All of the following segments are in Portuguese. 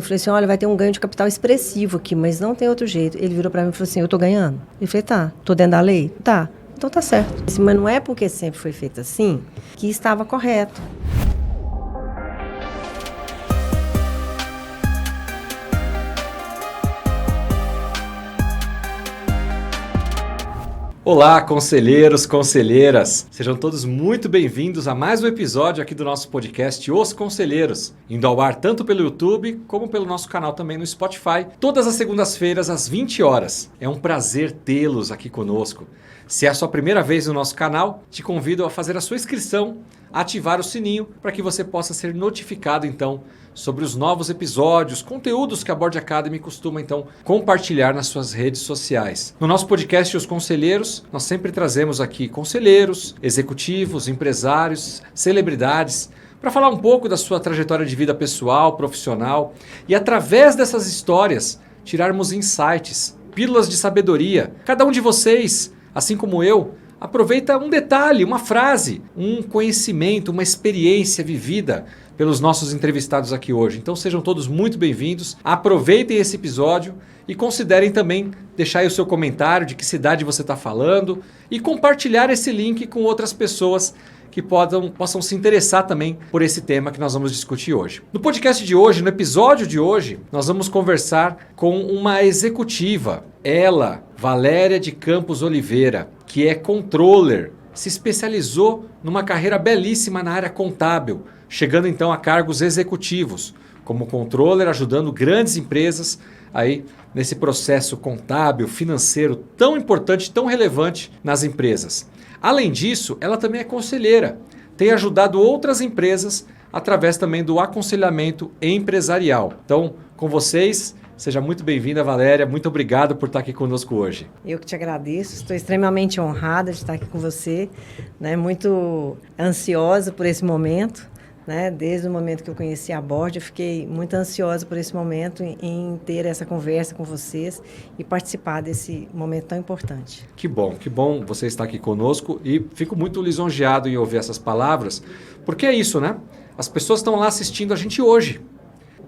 falei assim, olha, vai ter um ganho de capital expressivo aqui, mas não tem outro jeito. Ele virou para mim e falou assim, eu tô ganhando? Eu falei, tá. Tô dentro da lei? Tá. Então tá certo. Mas não é porque sempre foi feito assim que estava correto. Olá, conselheiros, conselheiras! Sejam todos muito bem-vindos a mais um episódio aqui do nosso podcast Os Conselheiros, indo ao ar tanto pelo YouTube como pelo nosso canal também no Spotify, todas as segundas-feiras às 20 horas. É um prazer tê-los aqui conosco. Se é a sua primeira vez no nosso canal, te convido a fazer a sua inscrição, ativar o sininho para que você possa ser notificado então sobre os novos episódios, conteúdos que a Board Academy costuma então compartilhar nas suas redes sociais. No nosso podcast Os Conselheiros, nós sempre trazemos aqui conselheiros, executivos, empresários, celebridades, para falar um pouco da sua trajetória de vida pessoal, profissional e através dessas histórias tirarmos insights, pílulas de sabedoria. Cada um de vocês, assim como eu, aproveita um detalhe, uma frase, um conhecimento, uma experiência vivida pelos nossos entrevistados aqui hoje. Então sejam todos muito bem-vindos, aproveitem esse episódio e considerem também deixar aí o seu comentário de que cidade você está falando e compartilhar esse link com outras pessoas que possam se interessar também por esse tema que nós vamos discutir hoje. No podcast de hoje, no episódio de hoje, nós vamos conversar com uma executiva, ela, Valéria de Campos Oliveira, que é controller, se especializou numa carreira belíssima na área contábil, chegando então a cargos executivos, como controller, ajudando grandes empresas aí nesse processo contábil, financeiro tão importante, tão relevante nas empresas. Além disso, ela também é conselheira, tem ajudado outras empresas através também do aconselhamento empresarial. Então, com vocês, seja muito bem-vinda, Valéria. Muito obrigado por estar aqui conosco hoje. Eu que te agradeço. Estou extremamente honrada de estar aqui com você, né? Muito ansiosa por esse momento, né? Desde o momento que eu conheci a Board, eu fiquei muito ansiosa por esse momento em ter essa conversa com vocês e participar desse momento tão importante. Que bom você estar aqui conosco e fico muito lisonjeado em ouvir essas palavras, porque é isso, né? As pessoas estão lá assistindo a gente hoje.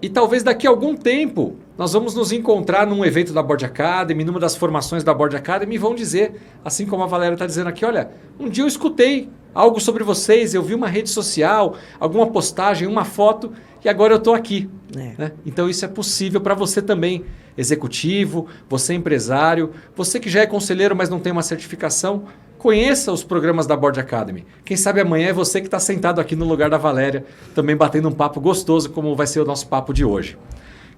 E talvez daqui a algum tempo nós vamos nos encontrar num evento da Board Academy, numa das formações da Board Academy e vão dizer, assim como a Valéria está dizendo aqui, olha, um dia eu escutei algo sobre vocês, eu vi uma rede social, alguma postagem, uma foto e agora eu estou aqui. Né? Então isso é possível para você também, executivo, você empresário, você que já é conselheiro mas não tem uma certificação, conheça os programas da Board Academy. Quem sabe amanhã é você que está sentado aqui no lugar da Valéria, também batendo um papo gostoso, como vai ser o nosso papo de hoje.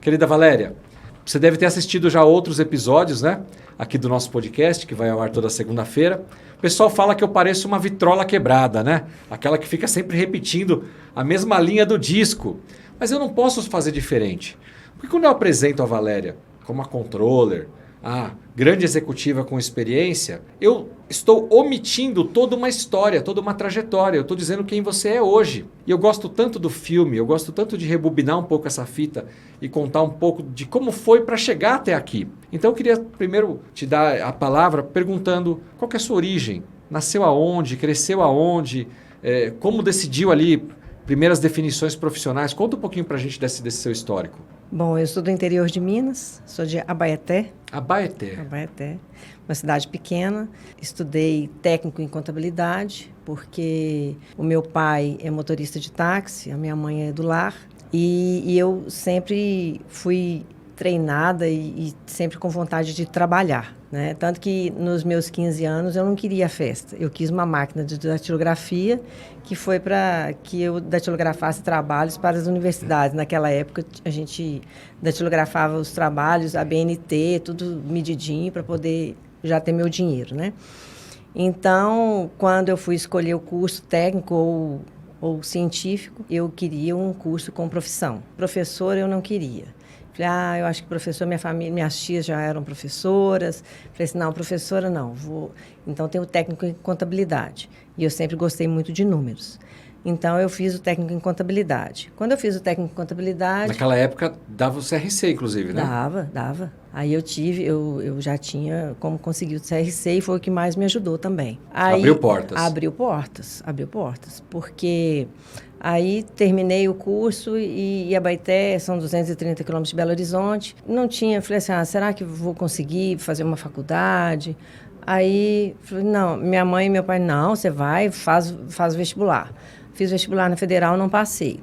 Querida Valéria, você deve ter assistido já outros episódios, né? Aqui do nosso podcast, que vai ao ar toda segunda-feira. O pessoal fala que eu pareço uma vitrola quebrada, né? Aquela que fica sempre repetindo a mesma linha do disco. Mas eu não posso fazer diferente. Porque quando eu apresento a Valéria como a controller, a grande executiva com experiência, eu estou omitindo toda uma história, toda uma trajetória. Eu estou dizendo quem você é hoje. E eu gosto tanto do filme, eu gosto tanto de rebobinar um pouco essa fita e contar um pouco de como foi para chegar até aqui. Então eu queria primeiro te dar a palavra perguntando qual que é a sua origem. Nasceu aonde? Cresceu aonde? Como decidiu ali primeiras definições profissionais? Conta um pouquinho para a gente desse seu histórico. Bom, eu sou do interior de Minas, sou de Abaeté. Abaeté, uma cidade pequena. Estudei técnico em contabilidade, porque o meu pai é motorista de táxi, a minha mãe é do lar. E eu sempre fui treinada e sempre com vontade de trabalhar, né? Tanto que nos meus 15 anos eu não queria festa. Eu quis uma máquina de datilografia que foi para que eu datilografasse trabalhos para as universidades. Naquela época a gente datilografava os trabalhos, a BNT, tudo medidinho para poder já ter meu dinheiro, né? Então, quando eu fui escolher o curso técnico ou científico, eu queria um curso com profissão. Professor eu não queria. Falei, eu acho que professor, minha família, minhas tias já eram professoras. Falei assim, não, professora não, vou... Então, tem o técnico em contabilidade. E eu sempre gostei muito de números. Então, eu fiz o técnico em contabilidade. Quando eu fiz o técnico em contabilidade... Naquela época, dava o CRC, inclusive, né? Dava. Aí eu já tinha como conseguir o CRC e foi o que mais me ajudou também. Aí, abriu portas. Abriu portas. Porque aí terminei o curso e Abaeté, são 230 quilômetros de Belo Horizonte. Não tinha, falei assim, será que vou conseguir fazer uma faculdade? Aí, falei, não, minha mãe e meu pai, não, você vai, faz vestibular. Fiz vestibular na Federal, não passei.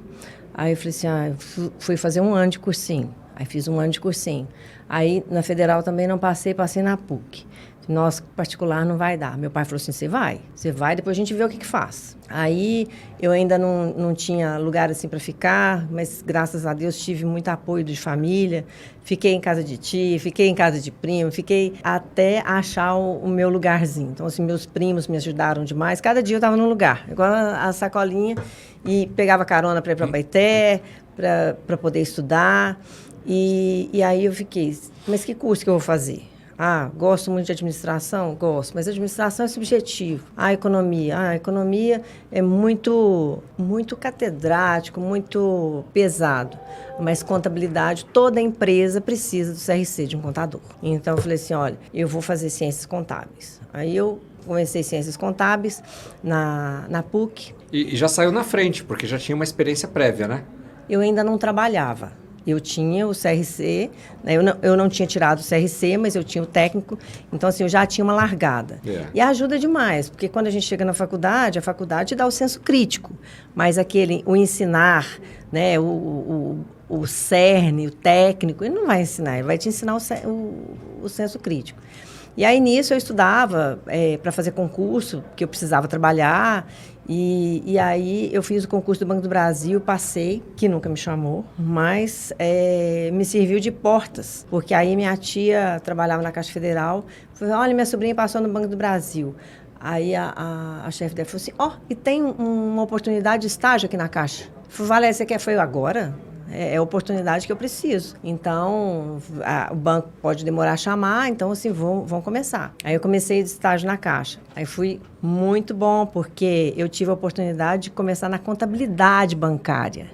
Aí eu falei assim, fui fazer 1 ano de cursinho. Aí fiz 1 ano de cursinho. Aí na Federal também não passei na PUC. Nossa, particular não vai dar. Meu pai falou assim, você vai, depois a gente vê o que faz. Aí eu ainda não tinha lugar assim para ficar, mas graças a Deus tive muito apoio de família. Fiquei em casa de tia, fiquei em casa de primo, fiquei até achar o meu lugarzinho. Então, assim, meus primos me ajudaram demais. Cada dia eu estava num lugar, igual a sacolinha, e pegava carona para ir para Abaeté, para poder estudar. E aí eu fiquei, mas que curso que eu vou fazer? Gosto muito de administração? Gosto, mas administração é subjetivo. A economia é muito catedrático, muito pesado. Mas contabilidade, toda empresa precisa do CRC, de um contador. Então eu falei assim, olha, eu vou fazer ciências contábeis. Aí eu comecei ciências contábeis na PUC. E já saiu na frente, porque já tinha uma experiência prévia, né? Eu ainda não trabalhava. Eu tinha o CRC, né? Eu não tinha tirado o CRC, mas eu tinha o técnico, então assim, eu já tinha uma largada. E ajuda demais, porque quando a gente chega na faculdade, a faculdade dá o senso crítico, mas o ensinar, né, o cerne, o técnico, ele não vai ensinar, ele vai te ensinar o senso crítico. E aí, nisso, eu estudava para fazer concurso, porque eu precisava trabalhar. E aí, eu fiz o concurso do Banco do Brasil, passei, que nunca me chamou, mas me serviu de portas, porque aí minha tia trabalhava na Caixa Federal, falou, olha, minha sobrinha passou no Banco do Brasil. Aí, a chefe dela falou assim, e tem uma oportunidade de estágio aqui na Caixa. Eu falei, Valéria, você quer? Foi agora? É a oportunidade que eu preciso. Então, o banco pode demorar a chamar, então, assim, vão começar. Aí eu comecei de estágio na Caixa. Aí fui muito bom, porque eu tive a oportunidade de começar na contabilidade bancária.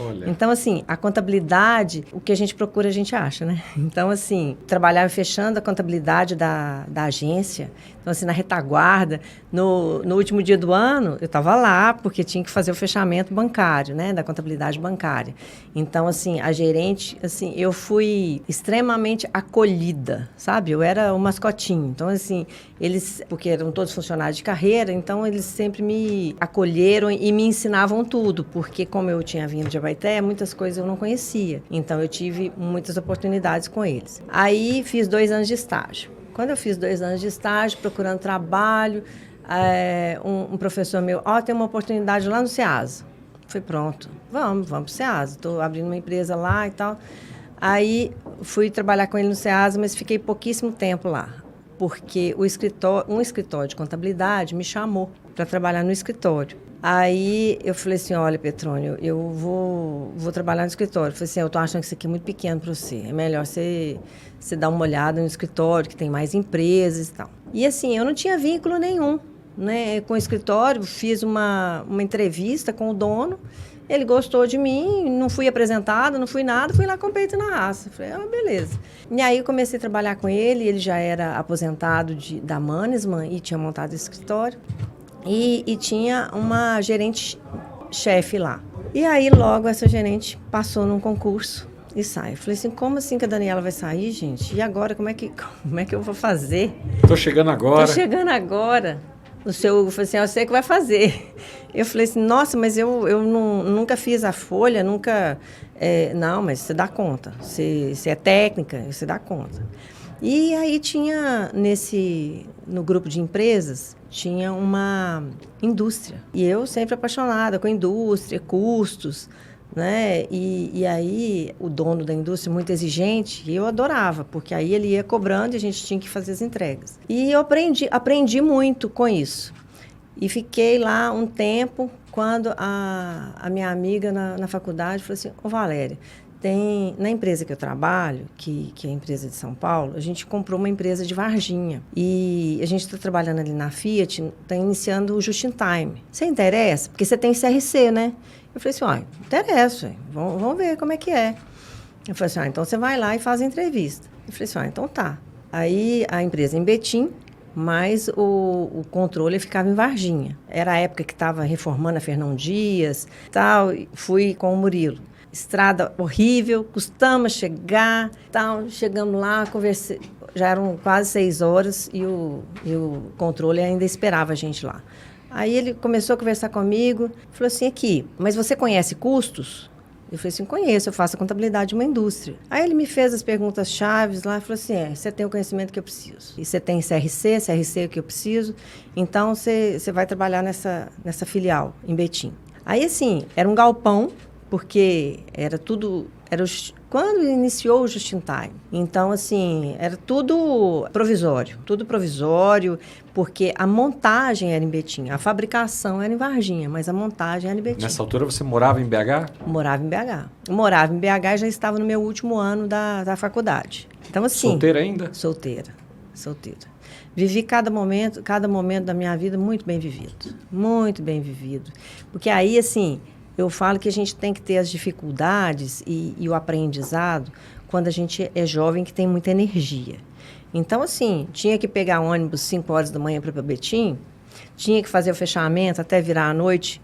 Olha. Então, assim, a contabilidade, o que a gente procura, a gente acha, né? Então, assim, trabalhava fechando a contabilidade da agência. Então, assim, na retaguarda, no último dia do ano, eu estava lá, porque tinha que fazer o fechamento bancário, né? Da contabilidade bancária. Então, assim, a gerente, assim, eu fui extremamente acolhida, sabe? Eu era o mascotinho. Então, assim, eles, porque eram todos funcionários de carreira, então eles sempre me acolheram e me ensinavam tudo, porque como eu tinha vindo de Abaeté, muitas coisas eu não conhecia. Então, eu tive muitas oportunidades com eles. Aí, fiz 2 anos de estágio. Quando eu fiz 2 anos de estágio, procurando trabalho, um professor meu, tem uma oportunidade lá no SEASA. Falei, pronto, vamos para o SEASA. Estou abrindo uma empresa lá e tal. Aí, fui trabalhar com ele no SEASA, mas fiquei pouquíssimo tempo lá, porque um escritório de contabilidade me chamou para trabalhar no escritório. Aí eu falei assim, olha, Petrônio, eu vou trabalhar no escritório. Eu falei assim, eu tô achando que isso aqui é muito pequeno para você. É melhor você dar uma olhada no escritório, que tem mais empresas e tal. E assim, eu não tinha vínculo nenhum, né, com o escritório. Fiz uma entrevista com o dono. Ele gostou de mim, não fui apresentada, não fui nada, fui lá com o peito na raça. Falei, beleza. E aí eu comecei a trabalhar com ele já era aposentado da Mannesmann e tinha montado esse escritório. E tinha uma gerente-chefe lá. E aí logo essa gerente passou num concurso e sai. Eu falei assim, como assim que a Daniela vai sair, gente? E agora, como é que eu vou fazer? Tô chegando agora. O seu falou assim, eu sei que vai fazer. Eu falei assim, nossa, mas eu nunca fiz a folha, nunca... não, mas você dá conta. Você é técnica, você dá conta. E aí tinha, no grupo de empresas, tinha uma indústria. E eu sempre apaixonada com indústria, custos, né? E aí o dono da indústria, muito exigente, e eu adorava, porque aí ele ia cobrando e a gente tinha que fazer as entregas. E eu aprendi muito com isso. E fiquei lá um tempo, quando a minha amiga na faculdade falou assim, Valéria, Na empresa que eu trabalho, que é a empresa de São Paulo, a gente comprou uma empresa de Varginha. E a gente está trabalhando ali na Fiat, está iniciando o Just in Time. Você interessa? Porque você tem CRC, né? Eu falei assim, interessa, vamos ver como é que é. Eu falei assim, então você vai lá e faz a entrevista. Eu falei assim, então tá. Aí a empresa em Betim, mas o controle ficava em Varginha. Era a época que estava reformando a Fernão Dias, tal, fui com o Murilo. Estrada horrível, custamos chegar, tal, chegamos lá, conversei, já eram quase 6 horas e o controle ainda esperava a gente lá. Aí ele começou a conversar comigo, falou assim, aqui, mas você conhece custos? Eu falei assim, conheço, eu faço a contabilidade de uma indústria. Aí ele me fez as perguntas chaves lá e falou assim, você tem o conhecimento que eu preciso. E você tem CRC é o que eu preciso, então você vai trabalhar nessa filial, em Betim. Aí, assim, era um galpão, porque quando iniciou o Just in Time. Então, assim, era tudo provisório, porque a montagem era em Betim, a fabricação era em Varginha, mas a montagem era em Betim. Nessa altura você morava em BH? Morava em BH. Morava em BH e já estava no meu último ano da faculdade. Então, assim... Solteira ainda? Solteira. Vivi cada momento da minha vida muito bem vivido. Muito bem vivido. Porque aí, assim... Eu falo que a gente tem que ter as dificuldades e o aprendizado quando a gente é jovem, que tem muita energia. Então, assim, tinha que pegar ônibus 5 horas da manhã para Betim, tinha que fazer o fechamento até virar a noite.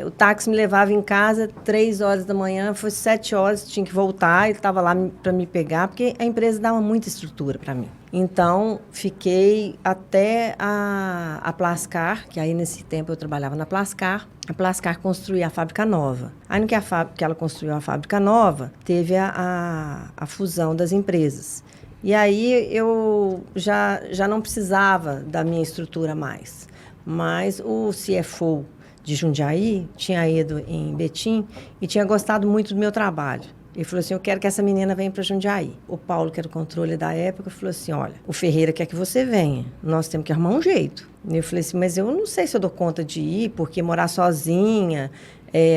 O táxi me levava em casa 3 horas da manhã, foi 7 horas, tinha que voltar, ele estava lá para me pegar, porque a empresa dava muita estrutura para mim. Então, fiquei até a Plascar, que aí nesse tempo eu trabalhava na Plascar. A Plascar construía a fábrica nova. Aí no que ela construiu a fábrica nova, teve a fusão das empresas. E aí eu já não precisava da minha estrutura mais. Mas o CFO de Jundiaí tinha ido em Betim e tinha gostado muito do meu trabalho. Ele falou assim, eu quero que essa menina venha para Jundiaí. O Paulo, que era o controle da época, falou assim, olha, o Ferreira quer que você venha, nós temos que arrumar um jeito. E eu falei assim, mas eu não sei se eu dou conta de ir, porque morar sozinha,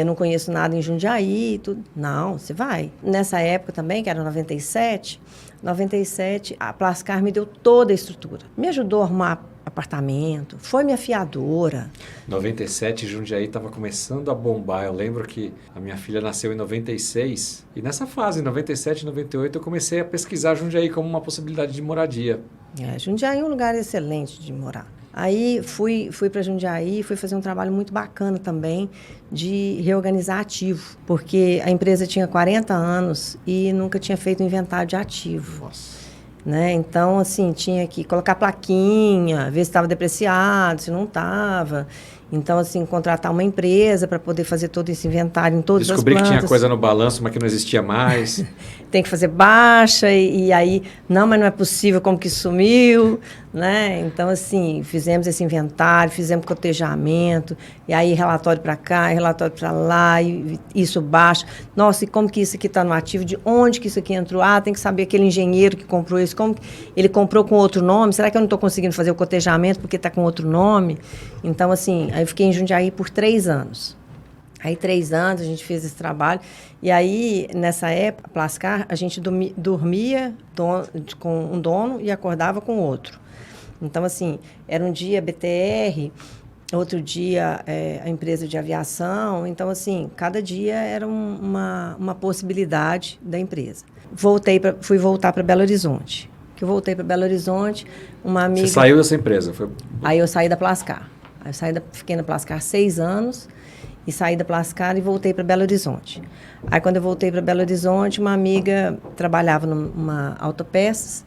não conheço nada em Jundiaí e tudo. Não, você vai. Nessa época também, que era 97, a Plascar me deu toda a estrutura. Me ajudou a arrumar apartamento, foi minha fiadora. 97, Jundiaí estava começando a bombar. Eu lembro que a minha filha nasceu em 96 e nessa fase, em 97 e 98, eu comecei a pesquisar Jundiaí como uma possibilidade de moradia. Jundiaí é um lugar excelente de morar. Aí fui para Jundiaí, fui fazer um trabalho muito bacana também de reorganizar ativo, porque a empresa tinha 40 anos e nunca tinha feito inventário de ativo. Nossa. Né? Então, assim, tinha que colocar plaquinha, ver se estava depreciado, se não estava. Então, assim, contratar uma empresa para poder fazer todo esse inventário em todas as plantas. Descobri que tinha coisa no balanço, mas que não existia mais. Tem que fazer baixa e aí, não, mas não é possível, como que sumiu, né? Então, assim, fizemos esse inventário, fizemos cotejamento, e aí relatório para cá, relatório para lá, e isso baixa. Nossa, e como que isso aqui está no ativo? De onde que isso aqui entrou? Tem que saber aquele engenheiro que comprou isso, como ele comprou com outro nome? Será que eu não estou conseguindo fazer o cotejamento porque está com outro nome? Então, assim, aí eu fiquei em Jundiaí por 3 anos. Aí, 3 anos, a gente fez esse trabalho. E aí, nessa época, Plascar, a gente dormia com um dono e acordava com outro. Então, assim, era um dia BTR, outro dia a empresa de aviação. Então, assim, cada dia era uma possibilidade da empresa. Fui voltar para Belo Horizonte. Que eu voltei para Belo Horizonte, uma amiga... Você saiu dessa empresa? Aí eu saí da Plascar. Fiquei na Plascar 6 anos... E saí da Plascar e voltei para Belo Horizonte. Aí, quando eu voltei para Belo Horizonte, uma amiga trabalhava numa autopeças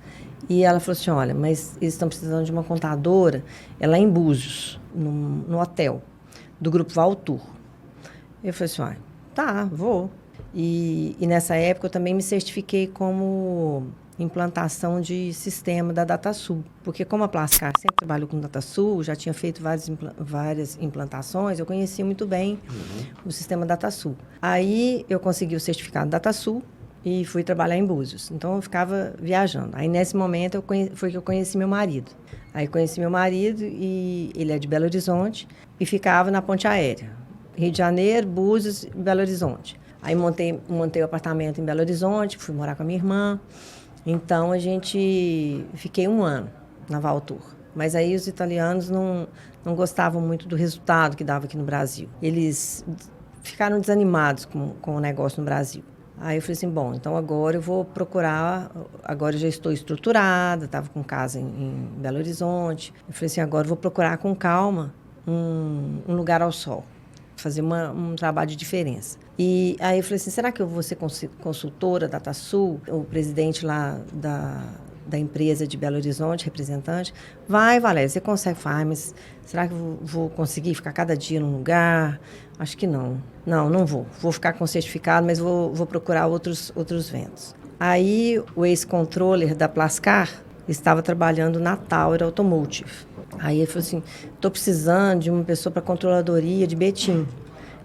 e ela falou assim, olha, mas eles estão precisando de uma contadora, ela é em Búzios, no hotel, do Grupo Valtur. Eu falei assim, tá, vou. E nessa época eu também me certifiquei como implantação de sistema da DataSul, porque como a Plascar sempre trabalhou com DataSul, já tinha feito várias implantações, eu conhecia muito bem o sistema DataSul. Aí eu consegui o certificado DataSul e fui trabalhar em Búzios. Então eu ficava viajando. Aí nesse momento foi que eu conheci meu marido. Aí conheci meu marido e ele é de Belo Horizonte e ficava na ponte aérea. Rio de Janeiro, Búzios e Belo Horizonte. Aí montei o apartamento em Belo Horizonte, fui morar com a minha irmã. Então, fiquei 1 ano na Valtur. Mas aí os italianos não gostavam muito do resultado que dava aqui no Brasil. Eles ficaram desanimados com o negócio no Brasil. Aí eu falei assim, bom, então agora eu vou procurar, agora eu já estou estruturada, estava com casa em Belo Horizonte. Eu falei assim, agora eu vou procurar com calma um lugar ao sol, fazer um trabalho de diferença. E aí eu falei assim, será que eu vou ser consultora da Datasul? O presidente lá da empresa de Belo Horizonte, representante, vai, Valéria, você consegue? Mas será que eu vou conseguir ficar cada dia num lugar? Acho que não. Não vou. Vou ficar com certificado, mas vou procurar outros ventos. Aí o ex-controller da Plascar estava trabalhando na Tower Automotive. Aí ele falou assim, estou precisando de uma pessoa para controladoria de Betim.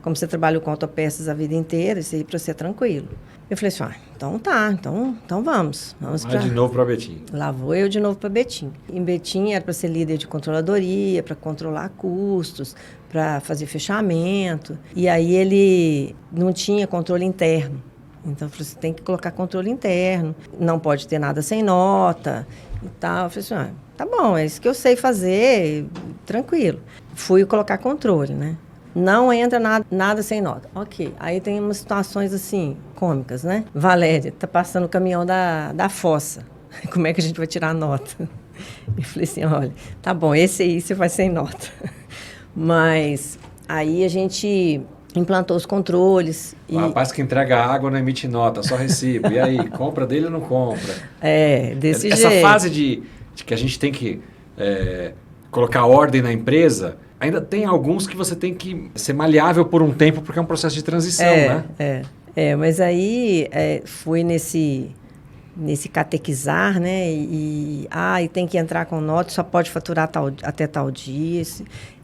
Como você trabalhou com autopeças a vida inteira, isso aí para você é tranquilo. Eu falei assim, então tá, então vamos. De novo para Betim. Lá vou eu de novo para Betim. Em Betim era para ser líder de controladoria, para controlar custos, para fazer fechamento. E aí ele não tinha controle interno. Então eu falei assim, tem que colocar controle interno, não pode ter nada sem nota e tal. Eu falei assim, tá bom, é isso que eu sei fazer, tranquilo. Fui colocar controle, né? Não entra nada sem nota. Ok. Aí tem umas situações assim, cômicas, né? Valéria, tá passando o caminhão da fossa. Como é que a gente vai tirar a nota? Eu falei assim, olha, tá bom, esse aí você vai sem nota. Mas aí a gente implantou os controles. O rapaz que entrega água não emite nota, só recibo. E aí, compra dele ou não compra? Desse jeito. Essa fase de que a gente tem que colocar ordem na empresa... Ainda tem alguns que você tem que ser maleável por um tempo, porque é um processo de transição, né? Mas aí fui nesse catequizar, né? E tem que entrar com nota, só pode faturar até tal dia,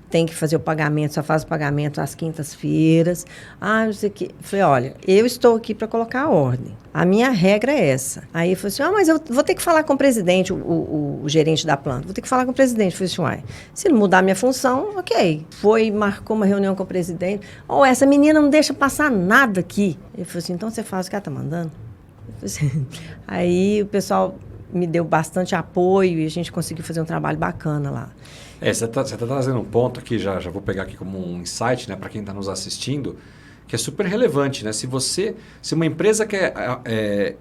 tem que fazer o pagamento, só faz o pagamento às quintas-feiras. Não sei o quê. Falei, olha, eu estou aqui para colocar a ordem. A minha regra é essa. Aí eu falei assim, mas eu vou ter que falar com o presidente, o gerente da planta. Vou ter que falar com o presidente. Eu falei assim, se não mudar a minha função, ok. Marcou uma reunião com o presidente. Essa menina não deixa passar nada aqui. Ele falou assim, então você faz o que ela está mandando? Eu falei assim, aí o pessoal me deu bastante apoio e a gente conseguiu fazer um trabalho bacana lá. Você tá trazendo um ponto aqui, já vou pegar aqui como um insight, né, para quem está nos assistindo, que é super relevante, né? Se uma empresa quer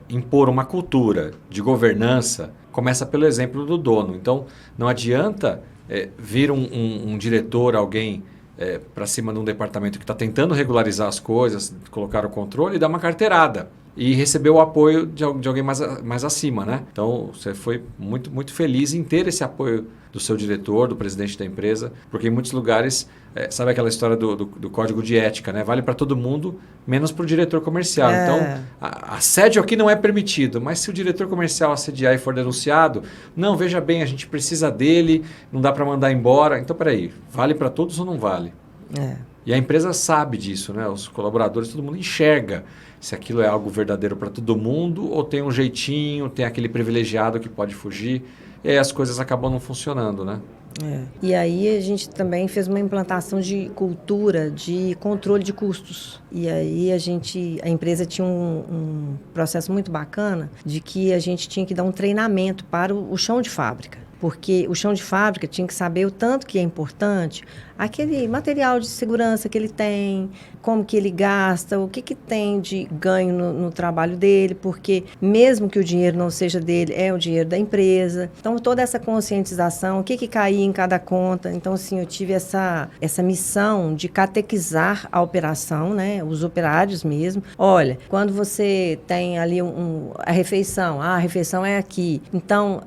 impor uma cultura de governança, começa pelo exemplo do dono. Então, não adianta vir um diretor, alguém para cima de um departamento que está tentando regularizar as coisas, colocar o controle e dar uma carteirada. E receber o apoio de alguém mais acima, né? Então, você foi muito, muito feliz em ter esse apoio do seu diretor, do presidente da empresa, porque em muitos lugares, sabe aquela história do código de ética, né? Vale para todo mundo, menos para o diretor comercial. Então, assédio aqui não é permitido, mas se o diretor comercial assediar e for denunciado, não, veja bem, a gente precisa dele, não dá para mandar embora. Então, peraí, vale para todos ou não vale? E a empresa sabe disso, né? Os colaboradores, todo mundo enxerga se aquilo é algo verdadeiro para todo mundo ou tem um jeitinho, tem aquele privilegiado que pode fugir. E aí as coisas acabam não funcionando, né? E aí a gente também fez uma implantação de cultura de controle de custos. E aí a empresa tinha um processo muito bacana de que a gente tinha que dar um treinamento para o chão de fábrica. Porque o chão de fábrica tinha que saber o tanto que é importante aquele material de segurança que ele tem, como que ele gasta, o que tem de ganho no trabalho dele, porque mesmo que o dinheiro não seja dele, é o dinheiro da empresa. Então, toda essa conscientização, o que caía em cada conta. Então, assim, eu tive essa missão de catequizar a operação, né, os operários mesmo. Olha, quando você tem ali a refeição é aqui. Então,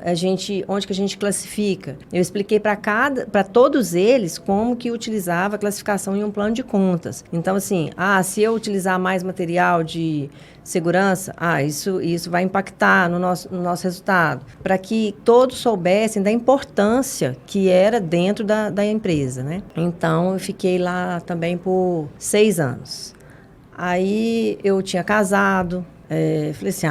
onde que a gente classifica? Eu expliquei para todos eles como que utilizava a classificação em um plano de contas. Então, assim, se eu utilizar mais material de segurança, isso vai impactar no nosso resultado. Para que todos soubessem da importância que era dentro da empresa, né? Então, eu fiquei lá também por 6 anos. Aí, eu tinha casado, falei assim,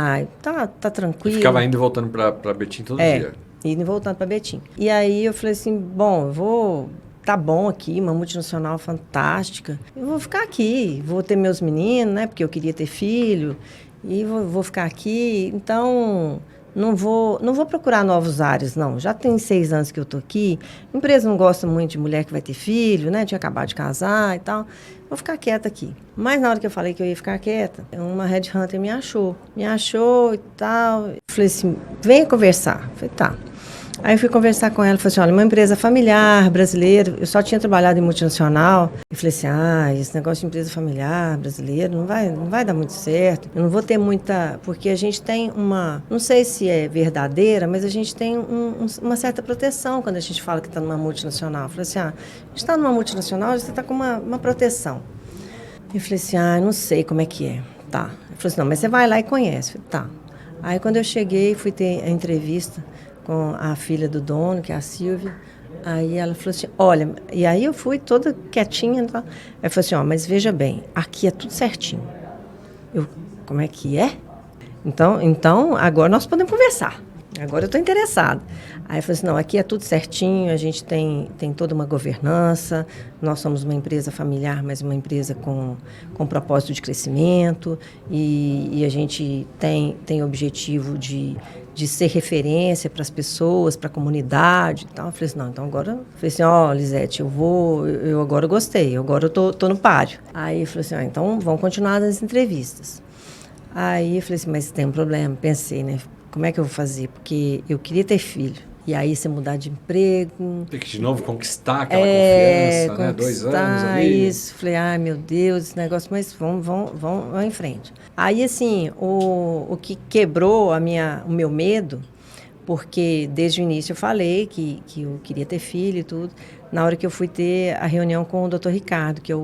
tá tranquilo. E ficava indo e voltando para Betim todo dia. Indo e voltando para Betim. E aí, eu falei assim, bom, eu vou tá bom aqui, uma multinacional fantástica. Eu vou ficar aqui, vou ter meus meninos, né? Porque eu queria ter filho. E vou ficar aqui. Então, não vou procurar novos ares, não. Já tem 6 anos que eu tô aqui. A empresa não gosta muito de mulher que vai ter filho, né? Tinha acabado de casar e tal. Vou ficar quieta aqui. Mas na hora que eu falei que eu ia ficar quieta, uma headhunter me achou. Me achou e tal. Falei assim, venha conversar. Falei, tá. Aí eu fui conversar com ela, falei assim, olha, uma empresa familiar, brasileira, eu só tinha trabalhado em multinacional. E falei assim, esse negócio de empresa familiar, brasileira, não vai dar muito certo. Eu não vou ter muita... Porque a gente tem não sei se é verdadeira, mas a gente tem uma certa proteção quando a gente fala que está numa multinacional. Eu falei assim, a gente está numa multinacional, você está com uma proteção. Eu falei assim, não sei como é que é. Tá. Eu falei assim, não, mas você vai lá e conhece. Eu falei, tá. Aí quando eu cheguei, fui ter a entrevista com a filha do dono, que é a Silvia. Aí ela falou assim, olha, e aí eu fui toda quietinha. Tá? Aí falou assim, mas veja bem, aqui é tudo certinho. Eu, como é que é? Então agora nós podemos conversar. Agora eu estou interessada. Aí eu falei assim, não, aqui é tudo certinho, a gente tem toda uma governança, nós somos uma empresa familiar, mas uma empresa com propósito de crescimento, e a gente tem objetivo de ser referência para as pessoas, para a comunidade e tal. Eu falei assim, não, então agora... Eu falei assim, Lisete, eu agora gostei, agora eu tô no páreo. Aí eu falei assim, então vamos continuar nas entrevistas. Aí eu falei assim, mas tem um problema, pensei, né? Como é que eu vou fazer? Porque eu queria ter filho. E aí você mudar de emprego... Tem que de novo conquistar aquela confiança, né? 2 anos ali. Isso. Falei, meu Deus, esse negócio, mas vamos em frente. Aí, assim, o que quebrou o meu medo, porque desde o início eu falei que eu queria ter filho e tudo, na hora que eu fui ter a reunião com o Dr. Ricardo, que é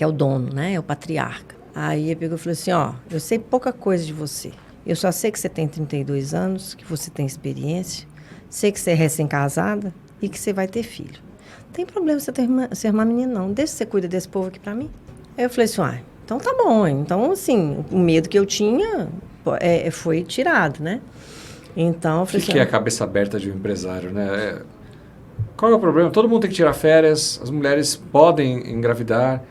o dono, né? É o patriarca. Aí ele pegou e falou assim, eu sei pouca coisa de você. Eu só sei que você tem 32 anos, que você tem experiência, sei que você é recém-casada e que você vai ter filho. Não tem problema você ser uma menina, não. Deixa que você cuida desse povo aqui pra mim. Aí eu falei assim, então tá bom. Então, assim, o medo que eu tinha foi tirado, né? Então, eu falei O que é a cabeça aberta de um empresário, né? Qual é o problema? Todo mundo tem que tirar férias, as mulheres podem engravidar,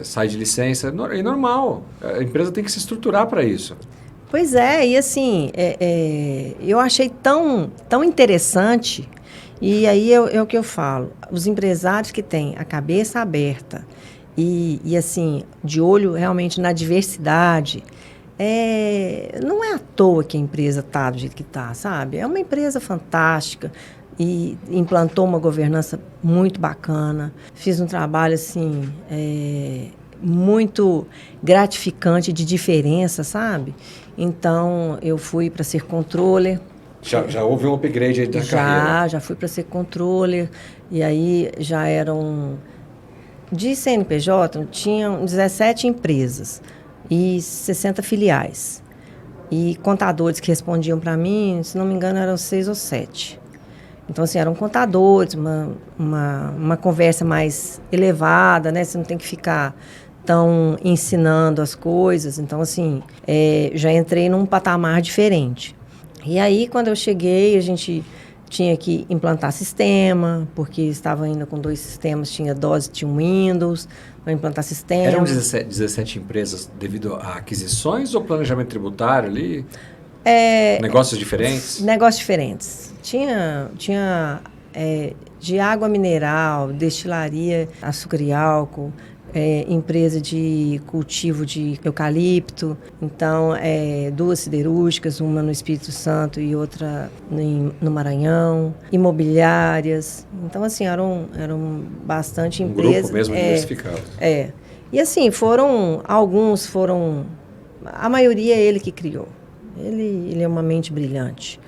sair de licença, é normal. A empresa tem que se estruturar para isso. Pois é, e assim, eu achei tão interessante, e aí é o que eu falo, os empresários que têm a cabeça aberta e assim, de olho realmente na diversidade, não é à toa que a empresa está do jeito que está, sabe? É uma empresa fantástica e implantou uma governança muito bacana, fiz um trabalho assim... muito gratificante, de diferença, sabe? Então, eu fui para ser controller. Já houve um upgrade aí da carreira? Já fui para ser controller. E aí, já eram... De CNPJ, tinham 17 empresas e 60 filiais. E contadores que respondiam para mim, se não me engano, eram 6 ou 7. Então, assim, eram contadores, uma conversa mais elevada, né? Você não tem que ficar... estão ensinando as coisas. Então, assim, já entrei num patamar diferente. E aí, quando eu cheguei, a gente tinha que implantar sistema, porque estava ainda com 2 sistemas, tinha DOS e tinha um Windows, para implantar sistema. Eram 17 empresas devido a aquisições ou planejamento tributário ali? Negócios diferentes? Negócios diferentes. Tinha de água mineral, destilaria, açúcar e álcool, empresa de cultivo de eucalipto, então 2 siderúrgicas, uma no Espírito Santo e outra no Maranhão, imobiliárias, então assim, eram bastante empresas. Grupo mesmo diversificado. E assim, alguns foram, a maioria é ele que criou, ele é uma mente brilhante,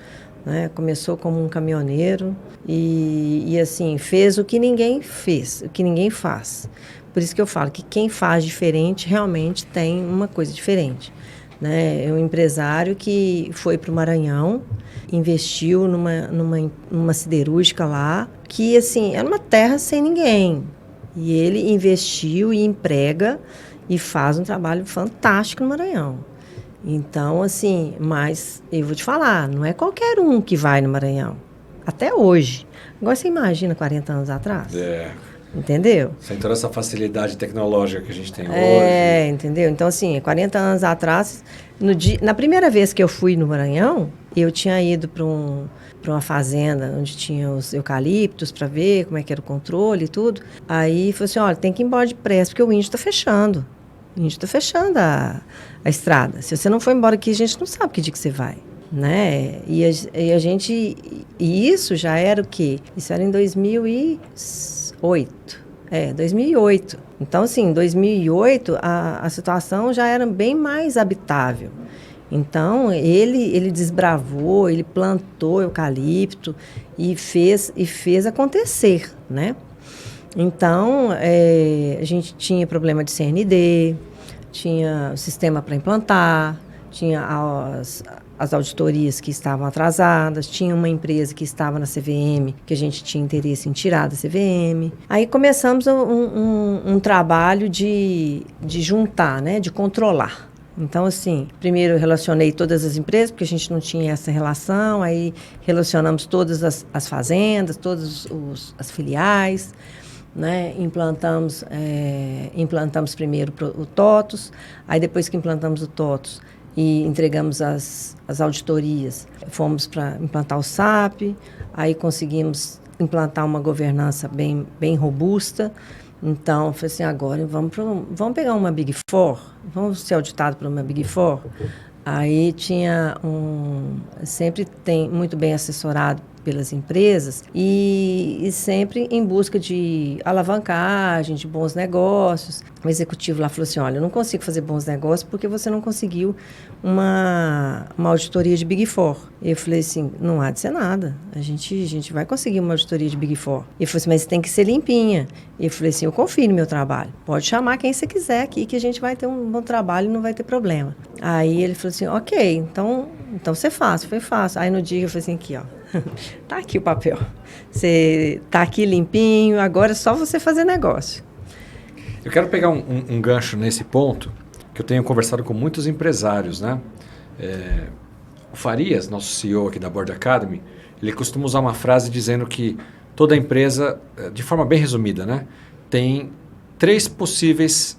né? Começou como um caminhoneiro e assim, fez o que ninguém fez, o que ninguém faz. Por isso que eu falo que quem faz diferente realmente tem uma coisa diferente, né? É um empresário que foi para o Maranhão, investiu numa siderúrgica lá, que assim, era uma terra sem ninguém. E ele investiu e emprega e faz um trabalho fantástico no Maranhão. Então, assim, mas eu vou te falar, não é qualquer um que vai no Maranhão. Até hoje. Agora você imagina 40 anos atrás? entendeu? Sem toda essa facilidade tecnológica que a gente tem hoje. Entendeu? Então, assim, 40 anos atrás, na primeira vez que eu fui no Maranhão, eu tinha ido para uma fazenda onde tinha os eucaliptos para ver como é que era o controle e tudo. Aí falou assim, olha, tem que ir embora depressa porque o índio está fechando. O índio está fechando a estrada. Se você não for embora aqui, a gente não sabe que dia que você vai. Né? E isso já era o quê? Isso era em 2008. 2008. Então, assim, em 2008, a situação já era bem mais habitável. Então, ele desbravou, ele plantou eucalipto e fez acontecer, né? Então, a gente tinha problema de CND, tinha o sistema para implantar, tinha as auditorias que estavam atrasadas, tinha uma empresa que estava na CVM, que a gente tinha interesse em tirar da CVM. Aí começamos um trabalho de juntar, né, de controlar. Então, assim, primeiro eu relacionei todas as empresas, porque a gente não tinha essa relação, aí relacionamos todas as fazendas, todas as filiais, né? Implantamos primeiro o TOTUS, aí depois que implantamos o TOTUS e entregamos as auditorias, fomos para implantar o SAP, aí conseguimos implantar uma governança bem robusta. Então, eu falei assim, agora vamos pegar uma Big Four, vamos ser auditados por uma Big Four. Aí sempre tem muito bem assessorado pelas empresas e sempre em busca de alavancagem, de bons negócios. O executivo lá falou assim, olha, eu não consigo fazer bons negócios porque você não conseguiu uma auditoria de Big Four. Eu falei assim, não há de ser nada, a gente vai conseguir uma auditoria de Big Four. Ele falou assim, mas tem que ser limpinha. Eu falei assim, eu confio no meu trabalho, pode chamar quem você quiser aqui que a gente vai ter um bom trabalho e não vai ter problema. Aí ele falou assim, ok, então você faz, foi fácil. Aí no dia eu falei assim, aqui ó, tá aqui o papel, você tá aqui limpinho, agora é só você fazer negócio. Eu quero pegar um gancho nesse ponto, que eu tenho conversado com muitos empresários, né? O Farias, nosso CEO aqui da Board Academy, ele costuma usar uma frase dizendo que toda empresa, de forma bem resumida, né, tem 3 possíveis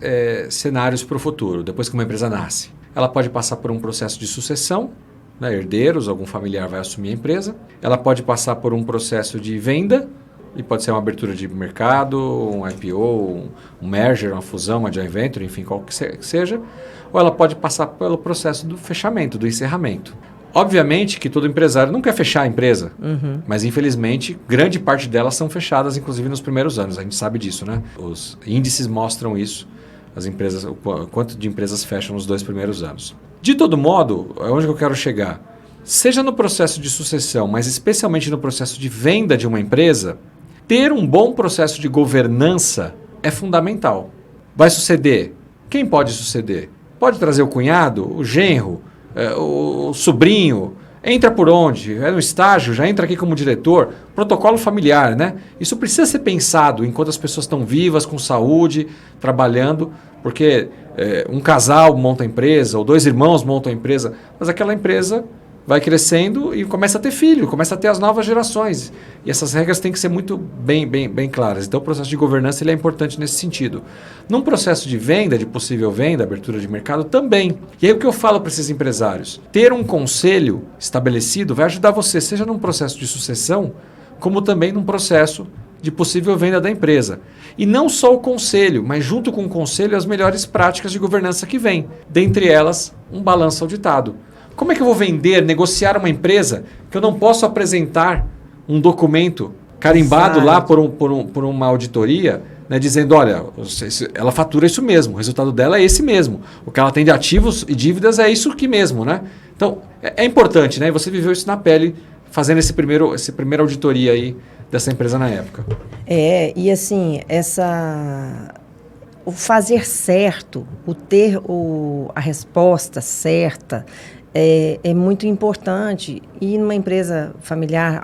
cenários para o futuro, depois que uma empresa nasce. Ela pode passar por um processo de sucessão, né, herdeiros, algum familiar vai assumir a empresa. Ela pode passar por um processo de venda, e pode ser uma abertura de mercado, um IPO, um merger, uma fusão, uma joint venture, enfim, qual que seja. Ou ela pode passar pelo processo do fechamento, do encerramento. Obviamente que todo empresário não quer fechar a empresa, mas infelizmente grande parte delas são fechadas, inclusive nos primeiros anos. A gente sabe disso, né? Os índices mostram isso, as empresas, o quanto de empresas fecham nos 2 primeiros anos. De todo modo, aonde eu quero chegar? Seja no processo de sucessão, mas especialmente no processo de venda de uma empresa, ter um bom processo de governança é fundamental. Vai suceder? Quem pode suceder? Pode trazer o cunhado, o genro, o sobrinho, entra por onde? É no estágio, já entra aqui como diretor, protocolo familiar, né? Isso precisa ser pensado enquanto as pessoas estão vivas, com saúde, trabalhando, porque um casal monta a empresa, ou 2 irmãos montam a empresa, mas aquela empresa vai crescendo e começa a ter filho, começa a ter as novas gerações. E essas regras têm que ser muito bem claras. Então o processo de governança ele é importante nesse sentido. Num processo de venda, de possível venda, abertura de mercado, também. E aí o que eu falo para esses empresários? Ter um conselho estabelecido vai ajudar você, seja num processo de sucessão, como também num processo de possível venda da empresa. E não só o conselho, mas junto com o conselho as melhores práticas de governança que vêm. Dentre elas, um balanço auditado. Como é que eu vou vender, negociar uma empresa que eu não posso apresentar um documento carimbado lá por uma auditoria, né, dizendo, olha, ela fatura isso mesmo, o resultado dela é esse mesmo. O que ela tem de ativos e dívidas é isso aqui mesmo, né? Então, é importante, né? E você viveu isso na pele, fazendo essa primeira auditoria aí dessa empresa na época. E assim, o fazer certo, o ter a resposta certa, é muito importante. E numa empresa familiar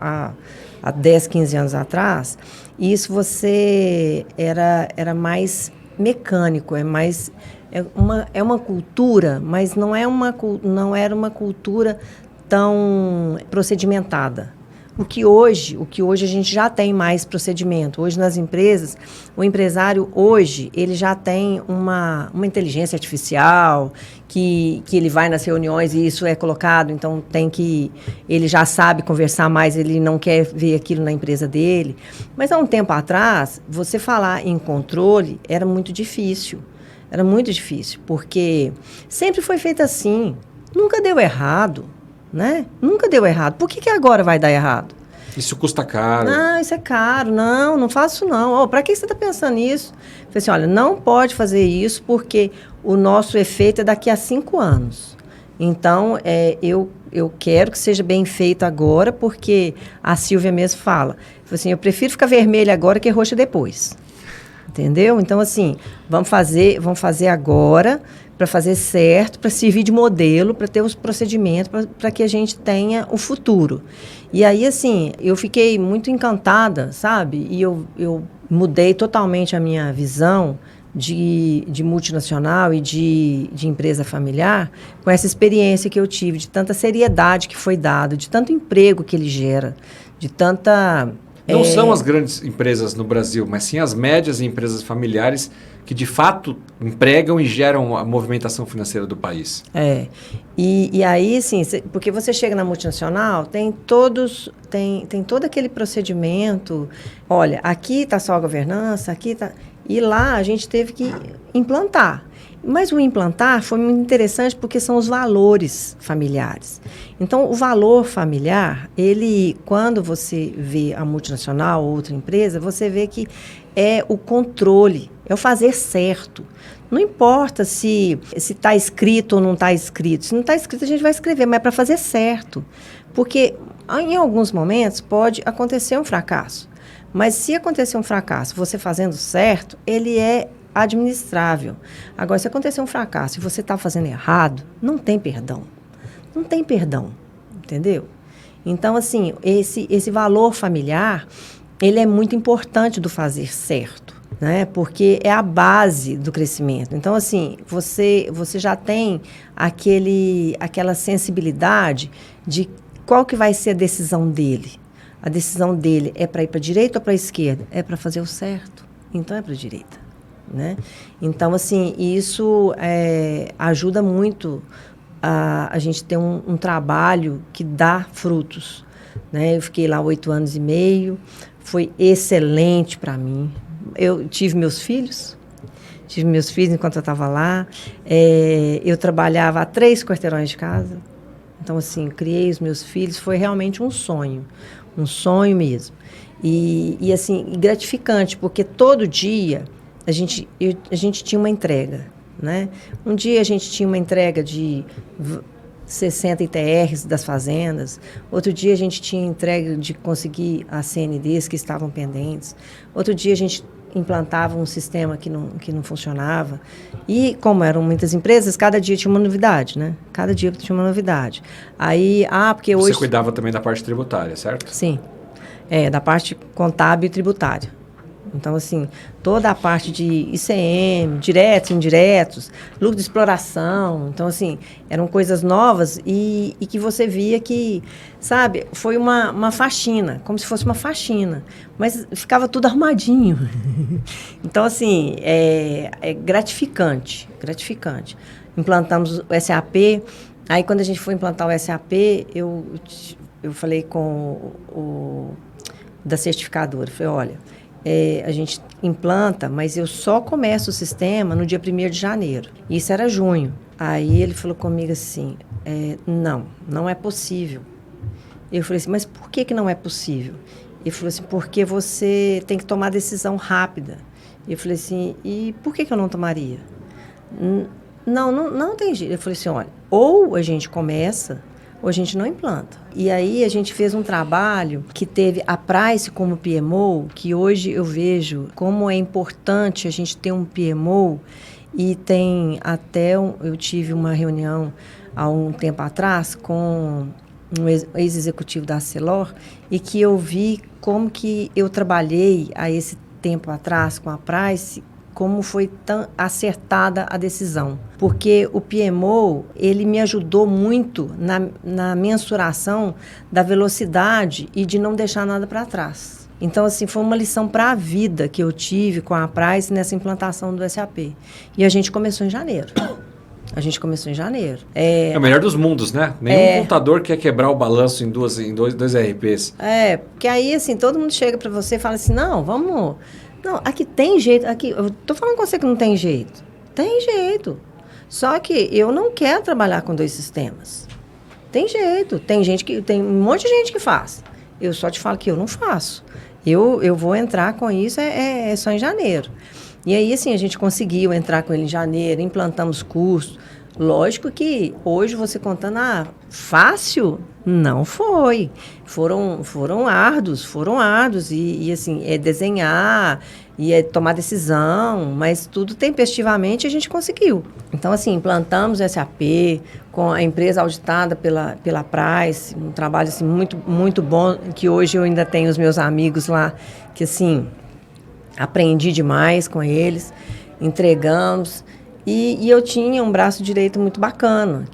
há 10, 15 anos atrás, isso você era mais mecânico, é uma cultura, mas não era uma cultura tão procedimentada. O que hoje a gente já tem mais procedimento. Hoje nas empresas, o empresário hoje, ele já tem uma inteligência artificial, que ele vai nas reuniões e isso é colocado, então ele já sabe conversar mais, ele não quer ver aquilo na empresa dele. Mas há um tempo atrás, você falar em controle era muito difícil. Era muito difícil, porque sempre foi feito assim. Nunca deu errado, né? Nunca deu errado. Por que agora vai dar errado? Isso custa caro. Não, isso é caro. Não faço não. Para que você está pensando nisso? Falei assim, olha, não pode fazer isso porque o nosso efeito é daqui a 5 anos. Então, eu quero que seja bem feito agora, porque a Silvia mesmo fala. Assim, eu prefiro ficar vermelha agora que roxa depois. Entendeu? Então, assim, vamos fazer agora, para fazer certo, para servir de modelo, para ter os procedimentos, para que a gente tenha o futuro. E aí, assim, eu fiquei muito encantada, sabe? E eu mudei totalmente a minha visão de multinacional e de empresa familiar com essa experiência que eu tive, de tanta seriedade que foi dada, de tanto emprego que ele gera, de tanta... Não são as grandes empresas no Brasil, mas sim as médias empresas familiares que, de fato, empregam e geram a movimentação financeira do país. E aí, sim, porque você chega na multinacional, tem todo aquele procedimento. Olha, aqui está só a governança, aqui está... E lá a gente teve que implantar. Mas o implantar foi muito interessante porque são os valores familiares. Então, o valor familiar, quando você vê a multinacional ou outra empresa, você vê que é o controle, é o fazer certo. Não importa se está escrito ou não está escrito. Se não está escrito, a gente vai escrever, mas é para fazer certo. Porque em alguns momentos pode acontecer um fracasso. Mas se acontecer um fracasso, você fazendo certo, ele é administrável. Agora, se acontecer um fracasso e você está fazendo errado, não tem perdão. Não tem perdão, entendeu? Então, assim, esse valor familiar, ele é muito importante do fazer certo, né? Porque é a base do crescimento. Então, assim, você já tem aquela sensibilidade de qual que vai ser a decisão dele. A decisão dele é para ir para a direita ou para a esquerda? É para fazer o certo. Então, é para a direita. Né? Então, assim, isso ajuda muito a gente ter um trabalho que dá frutos. Né? Eu fiquei lá 8 anos e meio, foi excelente para mim. Eu tive meus filhos enquanto eu estava lá. Eu trabalhava a 3 quarteirões de casa. Então, assim, criei os meus filhos, foi realmente um sonho mesmo. E assim, gratificante, porque todo dia... A gente tinha uma entrega, né? Um dia a gente tinha uma entrega de 60 ITRs das fazendas, outro dia a gente tinha entrega de conseguir as CNDs que estavam pendentes, outro dia a gente implantava um sistema que não funcionava. E como eram muitas empresas, cada dia tinha uma novidade, né? Cada dia tinha uma novidade. Aí, porque hoje... Você cuidava também da parte tributária, certo? Sim, da parte contábil e tributária. Então, assim, toda a parte de ICM, diretos, indiretos, lucro de exploração. Então, assim, eram coisas novas e que você via que, sabe, foi uma faxina, como se fosse uma faxina. Mas ficava tudo arrumadinho. Então, assim, é gratificante. Implantamos o SAP. Aí, quando a gente foi implantar o SAP, eu falei com o da certificadora. Falei, olha... a gente implanta, mas eu só começo o sistema no dia 1º de janeiro. Isso era junho. Aí ele falou comigo assim, não é possível. Eu falei assim, mas por que não é possível? Ele falou assim, porque você tem que tomar decisão rápida. Eu falei assim, e por que eu não tomaria? Não tem jeito. Eu falei assim, olha, ou a gente começa... ou a gente não implanta. E aí a gente fez um trabalho que teve a Price como PMO, que hoje eu vejo como é importante a gente ter um PMO, e tem até eu tive uma reunião há um tempo atrás com um ex-executivo da Arcelor, e que eu vi como que eu trabalhei há esse tempo atrás com a Price, como foi tão acertada a decisão. Porque o PMO, ele me ajudou muito na mensuração da velocidade e de não deixar nada para trás. Então, assim, foi uma lição para a vida que eu tive com a Price nessa implantação do SAP. E a gente começou em janeiro. É o melhor dos mundos, né? Nenhum contador quer quebrar o balanço em dois RPs. Porque aí, assim, todo mundo chega para você e fala assim, não, vamos... Não, aqui tem jeito, aqui, eu tô falando com você que não tem jeito. Tem jeito. Só que eu não quero trabalhar com 2 sistemas. Tem jeito. Tem um monte de gente que faz. Eu só te falo que eu não faço. Eu vou entrar com isso só em janeiro. E aí, assim, a gente conseguiu entrar com ele em janeiro, implantamos cursos. Lógico que hoje você contando, fácil, não foi. Foram árduos. E assim, é desenhar, e é tomar decisão, mas tudo tempestivamente a gente conseguiu. Então, assim, implantamos o SAP com a empresa auditada pela Price, um trabalho assim, muito, muito bom, que hoje eu ainda tenho os meus amigos lá, que assim, aprendi demais com eles, entregamos. E eu tinha um braço direito muito bacana,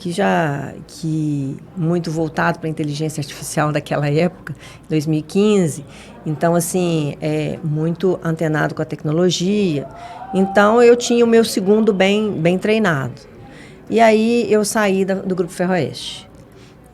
que muito voltado para a inteligência artificial daquela época, 2015. Então, assim, muito antenado com a tecnologia. Então, eu tinha o meu segundo bem treinado. E aí, eu saí do Grupo Ferroeste.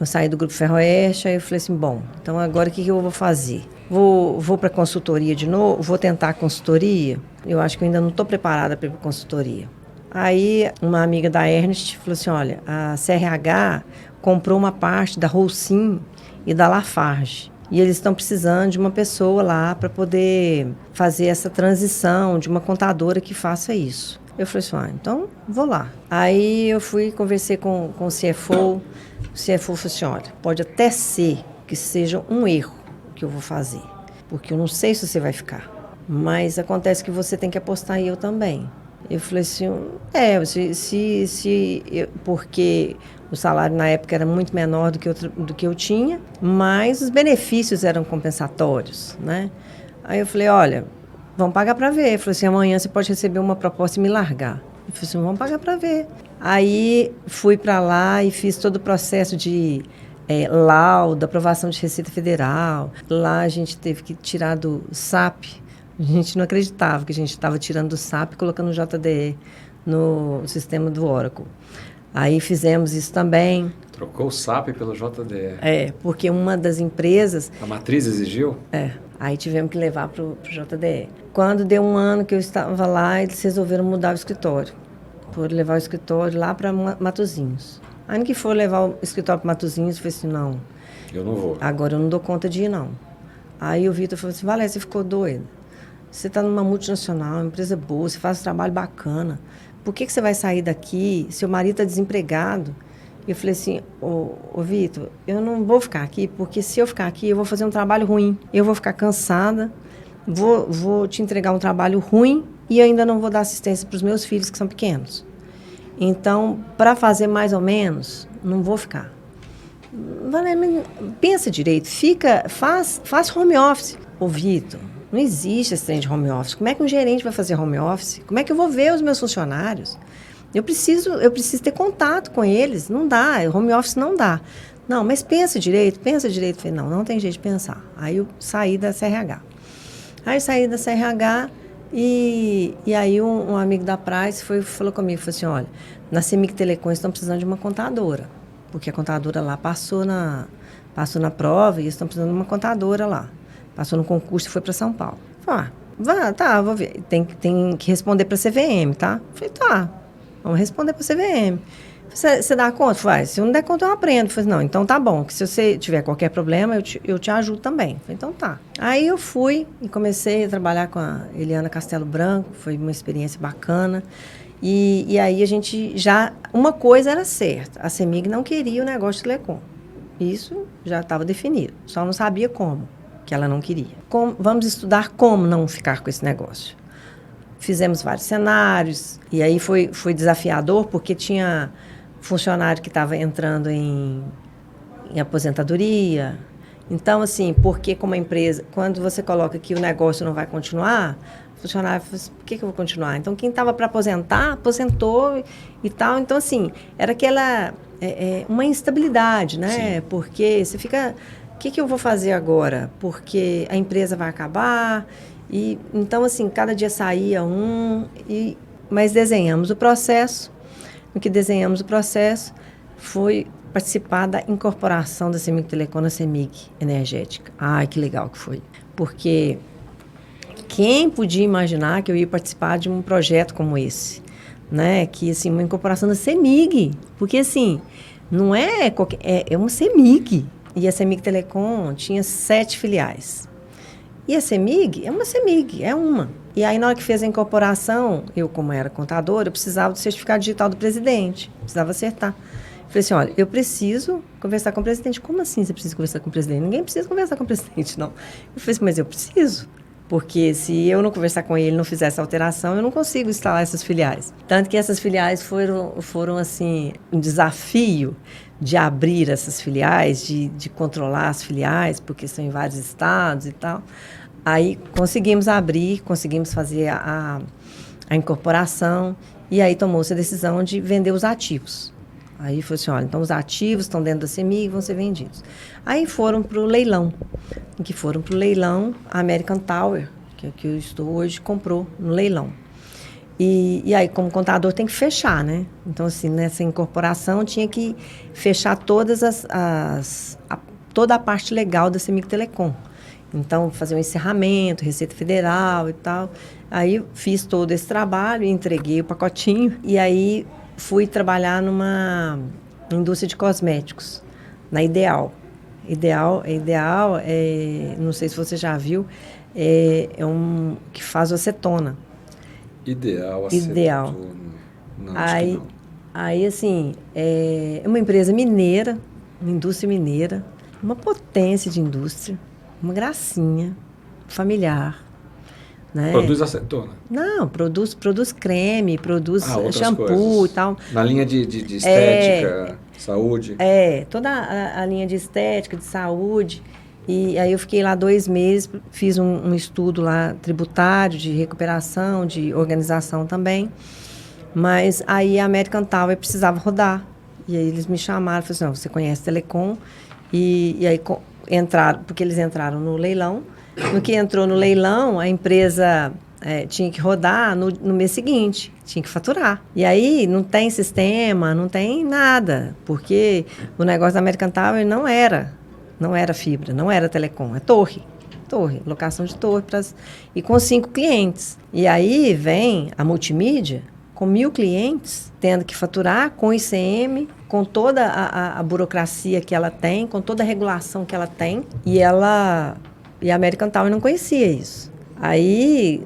Aí eu falei assim, bom, então agora o que eu vou fazer? Vou para a consultoria de novo? Vou tentar a consultoria? Eu acho que eu ainda não estou preparada para ir para a consultoria. Aí, uma amiga da Ernest falou assim, olha, a CRH comprou uma parte da Holcim e da Lafarge. E eles estão precisando de uma pessoa lá para poder fazer essa transição, de uma contadora que faça isso. Eu falei assim, então vou lá. Aí eu conversei com o CFO. O CFO falou assim, olha, pode até ser que seja um erro que eu vou fazer, porque eu não sei se você vai ficar. Mas acontece que você tem que apostar e eu também. Eu falei assim, porque o salário na época era muito menor do que eu tinha, mas os benefícios eram compensatórios, né? Aí eu falei, olha, vamos pagar para ver. Eu falei assim, amanhã você pode receber uma proposta e me largar. Eu falei assim, vamos pagar para ver. Aí fui para lá e fiz todo o processo de laudo, aprovação de Receita Federal. Lá a gente teve que tirar do SAP. A gente não acreditava que a gente estava tirando do SAP e colocando o JDE no sistema do Oracle. Aí fizemos isso também. Trocou o SAP pelo JDE. Porque uma das empresas... A matriz exigiu? Aí tivemos que levar para o JDE. Quando deu um ano que eu estava lá, eles resolveram mudar o escritório. Foram levar o escritório lá para Matosinhos. Aí que for levar o escritório para Matosinhos, eu falei assim, não. Eu não vou. Agora eu não dou conta de ir, não. Aí o Vitor falou assim, Valéria, você ficou doida? Você está numa multinacional, uma empresa boa, você faz um trabalho bacana. Por que você vai sair daqui? Seu marido está desempregado. E eu falei assim, ô Vitor, eu não vou ficar aqui, porque se eu ficar aqui, eu vou fazer um trabalho ruim. Eu vou ficar cansada, vou te entregar um trabalho ruim e ainda não vou dar assistência para os meus filhos, que são pequenos. Então, para fazer mais ou menos, não vou ficar. Pensa direito, faz home office. Ô Vitor, não existe esse trem de home office. Como é que um gerente vai fazer home office? Como é que eu vou ver os meus funcionários? Eu preciso ter contato com eles. Não dá, home office não dá. Não, mas pensa direito. Falei, não tem jeito de pensar. Aí eu saí da CRH. E aí um amigo da Price falou comigo, falou assim, olha, na CEMIG Telecom estão precisando de uma contadora, porque a contadora lá passou na prova e eles estão precisando de uma contadora lá. Passou no concurso e foi para São Paulo. Falei, vou ver. Tem que responder para a CVM, tá? Falei, tá, vamos responder para a CVM. Você dá conta? Falei, se eu não der conta, eu aprendo. Falei, não, então tá bom, que se você tiver qualquer problema, eu te ajudo também. Falei, então tá. Aí eu fui e comecei a trabalhar com a Eliana Castelo Branco, foi uma experiência bacana. E aí a gente uma coisa era certa, a CEMIG não queria o negócio de telecom. Isso já estava definido, só não sabia como, que ela não queria. Vamos estudar como não ficar com esse negócio. Fizemos vários cenários, e aí foi desafiador, porque tinha funcionário que estava entrando em aposentadoria. Então, assim, porque como empresa, quando você coloca que o negócio não vai continuar, funcionário falou assim, por que eu vou continuar? Então, quem estava para aposentar, aposentou e tal. Então, assim, era aquela... uma instabilidade, né? Sim. Porque você fica... O que eu vou fazer agora? Porque a empresa vai acabar. E, então, assim, cada dia saía mas desenhamos o processo. No que desenhamos o processo foi participar da incorporação da CEMIG Telecom na CEMIG Energética. Ai, que legal que foi. Porque quem podia imaginar que eu ia participar de um projeto como esse? Né? Que, assim, uma incorporação da CEMIG. Porque, assim, não é qualquer... É uma CEMIG. E a CEMIG Telecom tinha 7 filiais. E a CEMIG é uma CEMIG, é uma. E aí, na hora que fez a incorporação, eu, como era contadora, eu precisava do certificado digital do presidente. Precisava acertar. Eu falei assim, olha, eu preciso conversar com o presidente. Como assim você precisa conversar com o presidente? Ninguém precisa conversar com o presidente, não. Eu falei assim, mas eu preciso. Porque se eu não conversar com ele, não fizer essa alteração, eu não consigo instalar essas filiais. Tanto que essas filiais foram assim, um desafio de abrir essas filiais, de controlar as filiais, porque são em vários estados e tal. Aí conseguimos abrir, conseguimos fazer a incorporação, e aí tomou-se a decisão de vender os ativos. Aí foi assim, olha, então os ativos estão dentro da CEMIG e vão ser vendidos. Aí foram para o leilão, a American Tower, que é que eu estou hoje, comprou no leilão. E aí, como contador, tem que fechar, né? Então, assim, nessa incorporação, tinha que fechar toda a parte legal da CEMIG Telecom. Então, fazer um encerramento, Receita Federal e tal. Aí, fiz todo esse trabalho, entreguei o pacotinho. E aí, fui trabalhar numa indústria de cosméticos, na Ideal. Ideal, não sei se você já viu, que faz acetona. Ideal. Não, acho que não. Aí, assim, é uma empresa mineira, uma indústria mineira, uma potência de indústria, uma gracinha, familiar. Né? Produz acetona? Não, produz creme, produz shampoo coisas. E tal. Na linha de estética, saúde? Toda a linha de estética, de saúde. E aí eu fiquei lá 2 meses, fiz um estudo lá tributário, de recuperação, de organização também. Mas aí a American Tower precisava rodar. E aí eles me chamaram, falaram assim, não, você conhece Telecom? E aí entraram, porque eles entraram no leilão. No que entrou no leilão, a empresa tinha que rodar no mês seguinte, tinha que faturar. E aí não tem sistema, não tem nada, porque o negócio da American Tower não era fibra, não era telecom, é torre, locação de torre, e com 5 clientes. E aí vem a multimídia, com 1.000 clientes, tendo que faturar com ICM, com toda a burocracia que ela tem, com toda a regulação que ela tem, e a American Tower não conhecia isso. Aí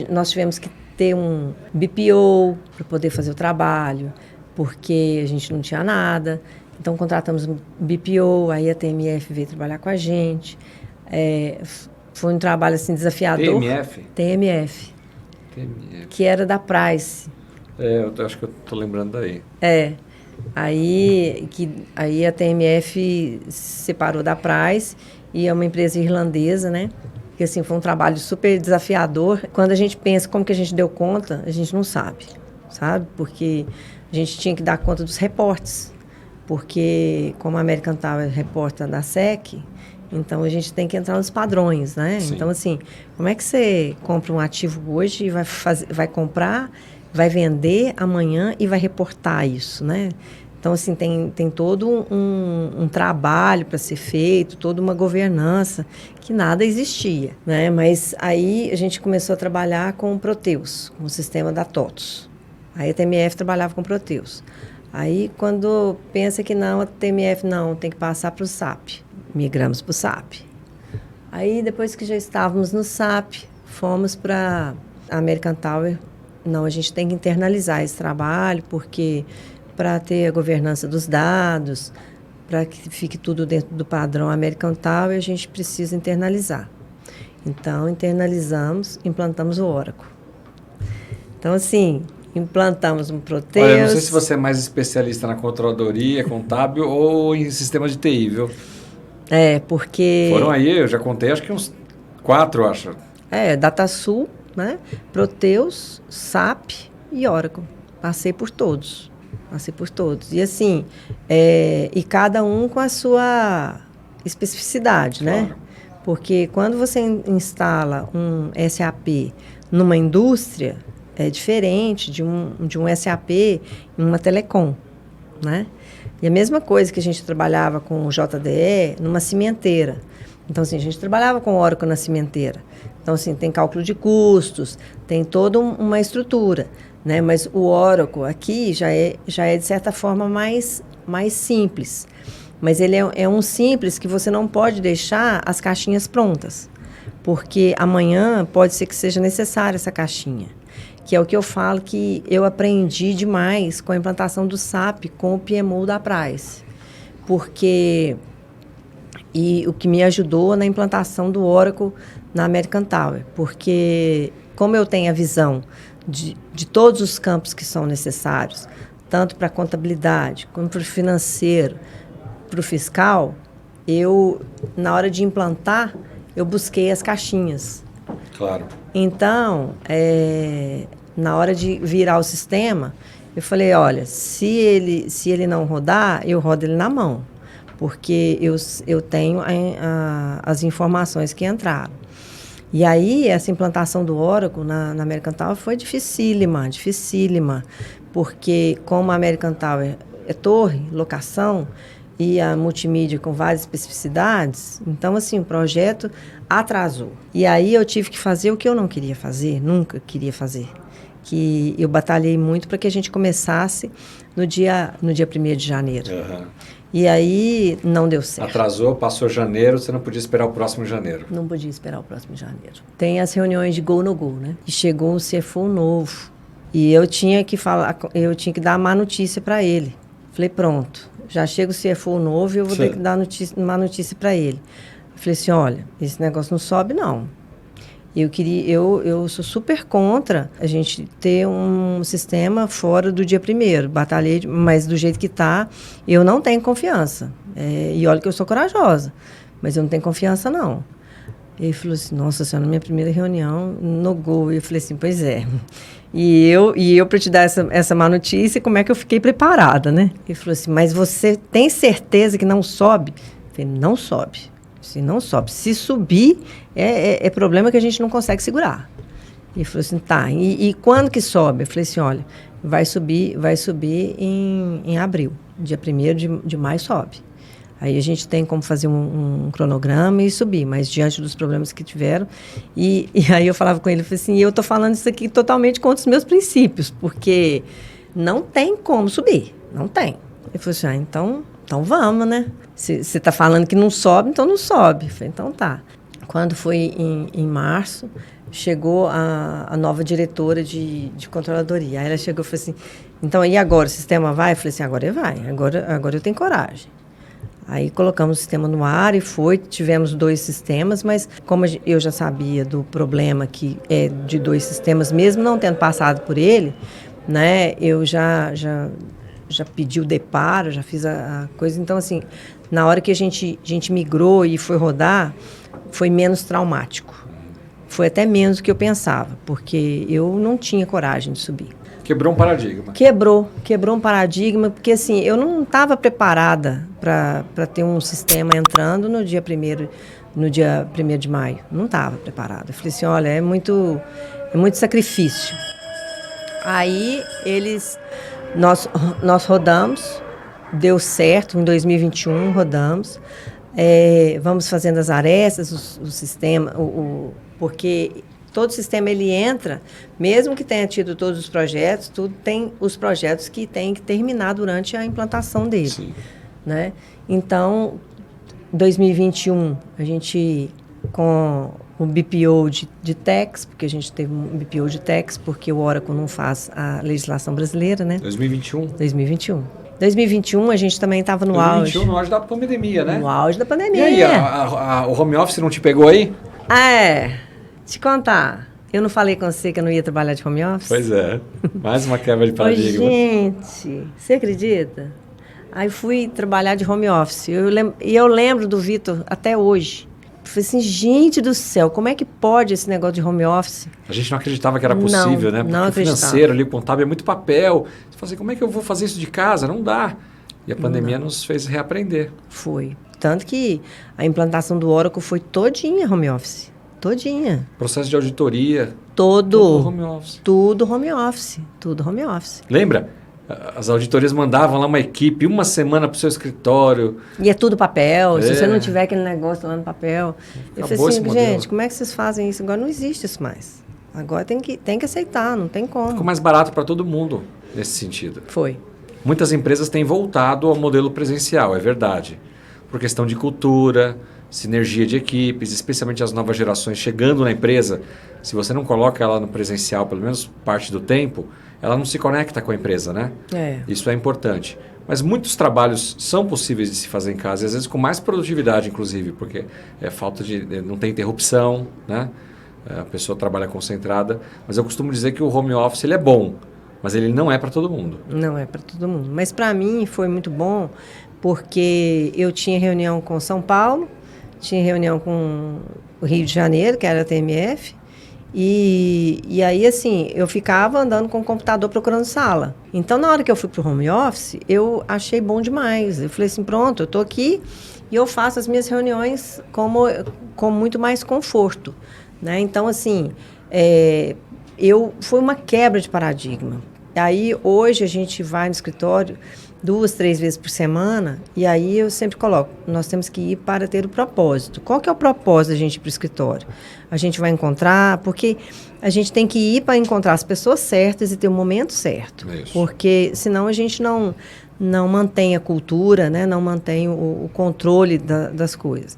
nós tivemos que ter um BPO para poder fazer o trabalho, porque a gente não tinha nada. Então, contratamos um BPO, aí a TMF veio trabalhar com a gente. Foi um trabalho, assim, desafiador. TMF? TMF. Que era da Price. Eu acho que eu estou lembrando daí. Aí a TMF se separou da Price, e é uma empresa irlandesa, né? Que, assim, foi um trabalho super desafiador. Quando a gente pensa como que a gente deu conta, a gente não sabe? Porque a gente tinha que dar conta dos reportes. Porque, como a American Tower reporta da SEC, então a gente tem que entrar nos padrões, né? Sim. Então, assim, como é que você compra um ativo hoje e vai comprar, vai vender amanhã e vai reportar isso, né? Então, assim, tem todo um trabalho para ser feito, toda uma governança que nada existia, né? Mas aí a gente começou a trabalhar com o Proteus, com o sistema da TOTOS. Aí a TMF trabalhava com o Proteus. Aí, quando pensa que não, a TMF não, tem que passar para o SAP. Migramos para o SAP. Aí, depois que já estávamos no SAP, fomos para a American Tower. Não, a gente tem que internalizar esse trabalho, porque para ter a governança dos dados, para que fique tudo dentro do padrão American Tower, a gente precisa internalizar. Então, internalizamos, implantamos o Oracle. Então, assim, implantamos um Proteus. Olha, não sei se você é mais especialista na controladoria, contábil ou em sistema de TI, viu? Porque... Foram aí, eu já contei, acho que uns 4, acho. DataSul, né? Proteus, SAP e Oracle. Passei por todos. E assim, e cada um com a sua especificidade, Claro. né? Porque quando você instala um SAP numa indústria, é diferente de um SAP em uma telecom, né? E a mesma coisa que a gente trabalhava com o JDE numa cimenteira. Então, assim, a gente trabalhava com Oracle na cimenteira. Então, assim, tem cálculo de custos, tem toda uma estrutura, né? Mas o Oracle aqui já é de certa forma, mais simples. Mas ele é um simples que você não pode deixar as caixinhas prontas. Porque amanhã pode ser que seja necessária essa caixinha. Que é o que eu falo que eu aprendi demais com a implantação do SAP com o PMO da Price. E o que me ajudou na implantação do Oracle na American Tower. Porque, como eu tenho a visão de todos os campos que são necessários, tanto para a contabilidade, como para o financeiro, para o fiscal, na hora de implantar, eu busquei as caixinhas. Claro. Então, na hora de virar o sistema, eu falei, olha, se ele não rodar, eu rodo ele na mão, porque eu tenho as informações que entraram. E aí, essa implantação do Oracle na American Tower foi dificílima, porque como a American Tower é torre, locação, e a multimídia com várias especificidades, então, assim, o projeto atrasou. E aí eu tive que fazer o que eu não queria fazer, nunca queria fazer, que eu batalhei muito para que a gente começasse no dia 1º de janeiro. Uhum. E aí não deu certo. Atrasou, passou janeiro, você não podia esperar o próximo janeiro. Não podia esperar o próximo janeiro. Tem as reuniões de go no go, né? E chegou um CFO novo. E eu tinha que dar a má notícia para ele. Falei, pronto, já chega o CFO novo e eu vou ter que dar má notícia para ele. Falei assim, olha, esse negócio não sobe, não. Eu sou super contra a gente ter um sistema fora do dia 1º. Batalhei, mas do jeito que está, eu não tenho confiança. E olha que eu sou corajosa, mas eu não tenho confiança, não. Ele falou assim, nossa senhora, na minha primeira reunião, no gol. E eu falei assim, pois é. E eu para te dar essa má notícia, como é que eu fiquei preparada, né? Ele falou assim, mas você tem certeza que não sobe? Eu falei, não sobe. Se não sobe. Se subir, é problema que a gente não consegue segurar. Ele falou assim, tá, e quando que sobe? Eu falei assim, olha, vai subir em abril. Dia 1º de maio sobe. Aí a gente tem como fazer um cronograma e subir, mas diante dos problemas que tiveram. E aí eu falava com ele, eu falei assim, eu estou falando isso aqui totalmente contra os meus princípios, porque não tem como subir, não tem. Ele falou assim, então vamos, né? Você está falando que não sobe, então não sobe. Eu falei, então tá. Quando foi em março, chegou a nova diretora de controladoria. Aí ela chegou e falou assim, então e agora, o sistema vai? Eu falei assim, agora vai, agora eu tenho coragem. Aí colocamos o sistema no ar e tivemos 2 sistemas, mas como eu já sabia do problema que é de 2 sistemas, mesmo não tendo passado por ele, né, eu já pedi o deparo, já fiz a coisa. Então, assim, na hora que a gente migrou e foi rodar, foi menos traumático. Foi até menos do que eu pensava, porque eu não tinha coragem de subir. Quebrou um paradigma. Quebrou um paradigma, porque assim, eu não estava preparada para ter um sistema entrando no dia 1º de maio. Não estava preparada. Eu falei assim, olha, é muito sacrifício. Aí nós rodamos, deu certo, em 2021 rodamos. Vamos fazendo as arestas, o sistema, porque todo sistema ele entra, mesmo que tenha tido todos os projetos, tudo tem os projetos que tem que terminar durante a implantação dele. Sim. Né? Então, 2021, a gente com o BPO de tax, porque a gente teve um BPO de tax, porque o Oracle não faz a legislação brasileira, né? 2021. 2021, a gente também estava no auge. 2021, no auge da pandemia, né? No auge da pandemia. E aí, o home office não te pegou aí? Te contar, eu não falei com você que eu não ia trabalhar de home office? Pois é, mais uma quebra de paradigma. Gente, você acredita? Aí fui trabalhar de home office. Eu lembro do Vitor até hoje. falei assim, gente do céu, como é que pode esse negócio de home office? A gente não acreditava que era possível, né? Porque não o financeiro ali, o contábil é muito papel. Você fala assim, como é que eu vou fazer isso de casa? Não dá. E a pandemia nos fez reaprender. Foi. Tanto que a implantação do Oracle foi todinha home office. Todinha. Processo de auditoria. Tudo home office. Tudo home office. Tudo home office. Lembra? As auditorias mandavam lá uma equipe, uma semana para o seu escritório. E é tudo papel. Se você não tiver aquele negócio lá no papel. Eu falei assim, gente, como é que vocês fazem isso? Agora não existe isso mais. Agora tem que aceitar, não tem como. Ficou mais barato para todo mundo nesse sentido. Foi. Muitas empresas têm voltado ao modelo presencial, é verdade. Por questão de cultura, sinergia de equipes, especialmente as novas gerações chegando na empresa. Se você não coloca ela no presencial, pelo menos parte do tempo, ela não se conecta com a empresa, né? Isso é importante. Mas muitos trabalhos são possíveis de se fazer em casa, e às vezes com mais produtividade, inclusive, porque não tem interrupção, né? A pessoa trabalha concentrada. Mas eu costumo dizer que o home office ele é bom, mas ele não é para todo mundo. Não é para todo mundo. Mas para mim foi muito bom, porque eu tinha reunião com São Paulo, tinha reunião com o Rio de Janeiro, que era a TMF, e aí, assim, eu ficava andando com o computador procurando sala. Então, na hora que eu fui para o home office, eu achei bom demais. Eu falei assim, pronto, eu estou aqui e eu faço as minhas reuniões com muito mais conforto, né? Então, assim, foi uma quebra de paradigma. Aí, hoje, a gente vai no escritório 2, 3 vezes por semana, e aí eu sempre coloco, nós temos que ir para ter o propósito. Qual que é o propósito da gente ir para o escritório? A gente vai encontrar, porque a gente tem que ir para encontrar as pessoas certas e ter o momento certo. Isso. Porque senão a gente não mantém a cultura, né? Não mantém o controle das coisas.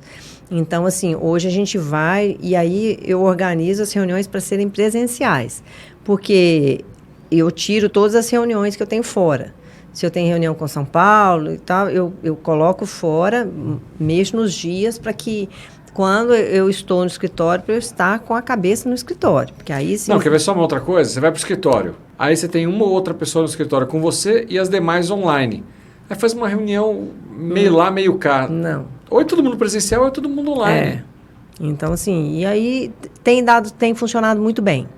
Então, assim, hoje a gente vai, e aí eu organizo as reuniões para serem presenciais, porque eu tiro todas as reuniões que eu tenho fora. Se eu tenho reunião com São Paulo e tal, eu coloco fora, mexo nos dias para que, quando eu estou no escritório, para eu estar com a cabeça no escritório. Porque aí, não, quer ver só uma outra coisa? Você vai para o escritório, aí você tem uma ou outra pessoa no escritório com você e as demais online. Aí faz uma reunião meio lá, meio cá. Não. Ou é todo mundo presencial ou é todo mundo online. Então, assim, e aí tem funcionado muito bem.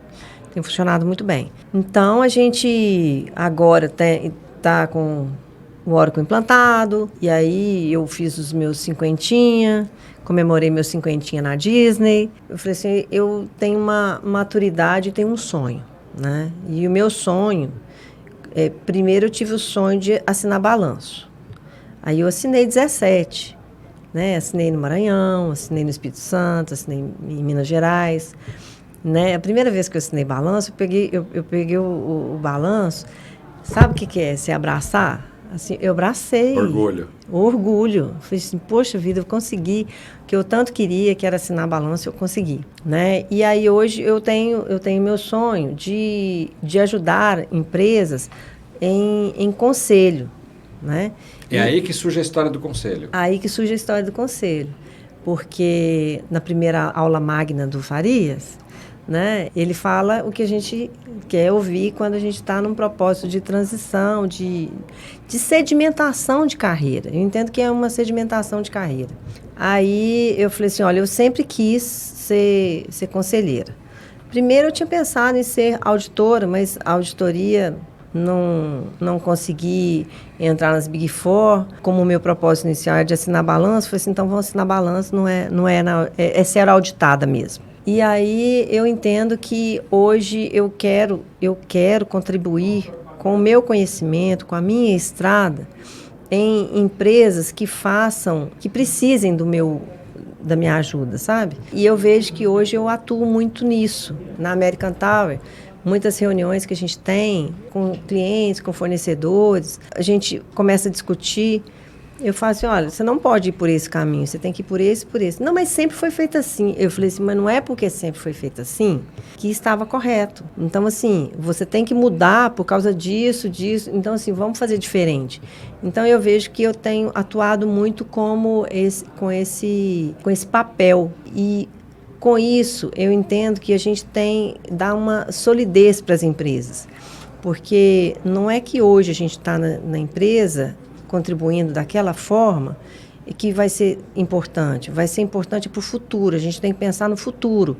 Tem funcionado muito bem. Então, a gente agora está com o Oracle implantado, e aí eu fiz os meus 50, comemorei meus 50 na Disney. Eu falei assim, eu tenho uma maturidade e tenho um sonho, né? E o meu sonho, primeiro eu tive o sonho de assinar balanço. Aí eu assinei 17, né? Assinei no Maranhão, assinei no Espírito Santo, assinei em Minas Gerais, né? A primeira vez que eu assinei balanço, eu peguei o balanço. Sabe o que é? Se abraçar? Assim, eu abracei. Orgulho. Falei assim, poxa vida, eu consegui. O que eu tanto queria, que era assinar balanço, eu consegui, né? E aí hoje eu tenho meu sonho de ajudar empresas em conselho, né? Aí que surge a história do conselho. Aí que surge a história do conselho. Porque na primeira aula magna do Farias, né, ele fala o que a gente quer ouvir quando a gente está num propósito de transição, de sedimentação de carreira. Eu entendo que é uma sedimentação de carreira. Aí eu falei assim, olha, eu sempre quis ser conselheira. Primeiro eu tinha pensado em ser auditora, mas a auditoria não consegui entrar nas Big Four. Como o meu propósito inicial é de assinar balanço, eu falei assim, então vamos assinar balanço, é ser auditada mesmo. E aí eu entendo que hoje eu quero contribuir com o meu conhecimento, com a minha estrada, em empresas que precisem da minha ajuda, sabe? E eu vejo que hoje eu atuo muito nisso. Na American Tower, muitas reuniões que a gente tem com clientes, com fornecedores, a gente começa a discutir. Eu falo assim, olha, você não pode ir por esse caminho, você tem que ir por esse, por esse. Não, mas sempre foi feito assim. Eu falei assim, mas não é porque sempre foi feito assim que estava correto. Então, assim, você tem que mudar por causa disso. Então, assim, vamos fazer diferente. Então, eu vejo que eu tenho atuado muito com esse papel. E, com isso, eu entendo que a gente dá uma solidez para as empresas. Porque não é que hoje a gente está na empresa contribuindo daquela forma que vai ser importante? Vai ser importante para o futuro, a gente tem que pensar no futuro.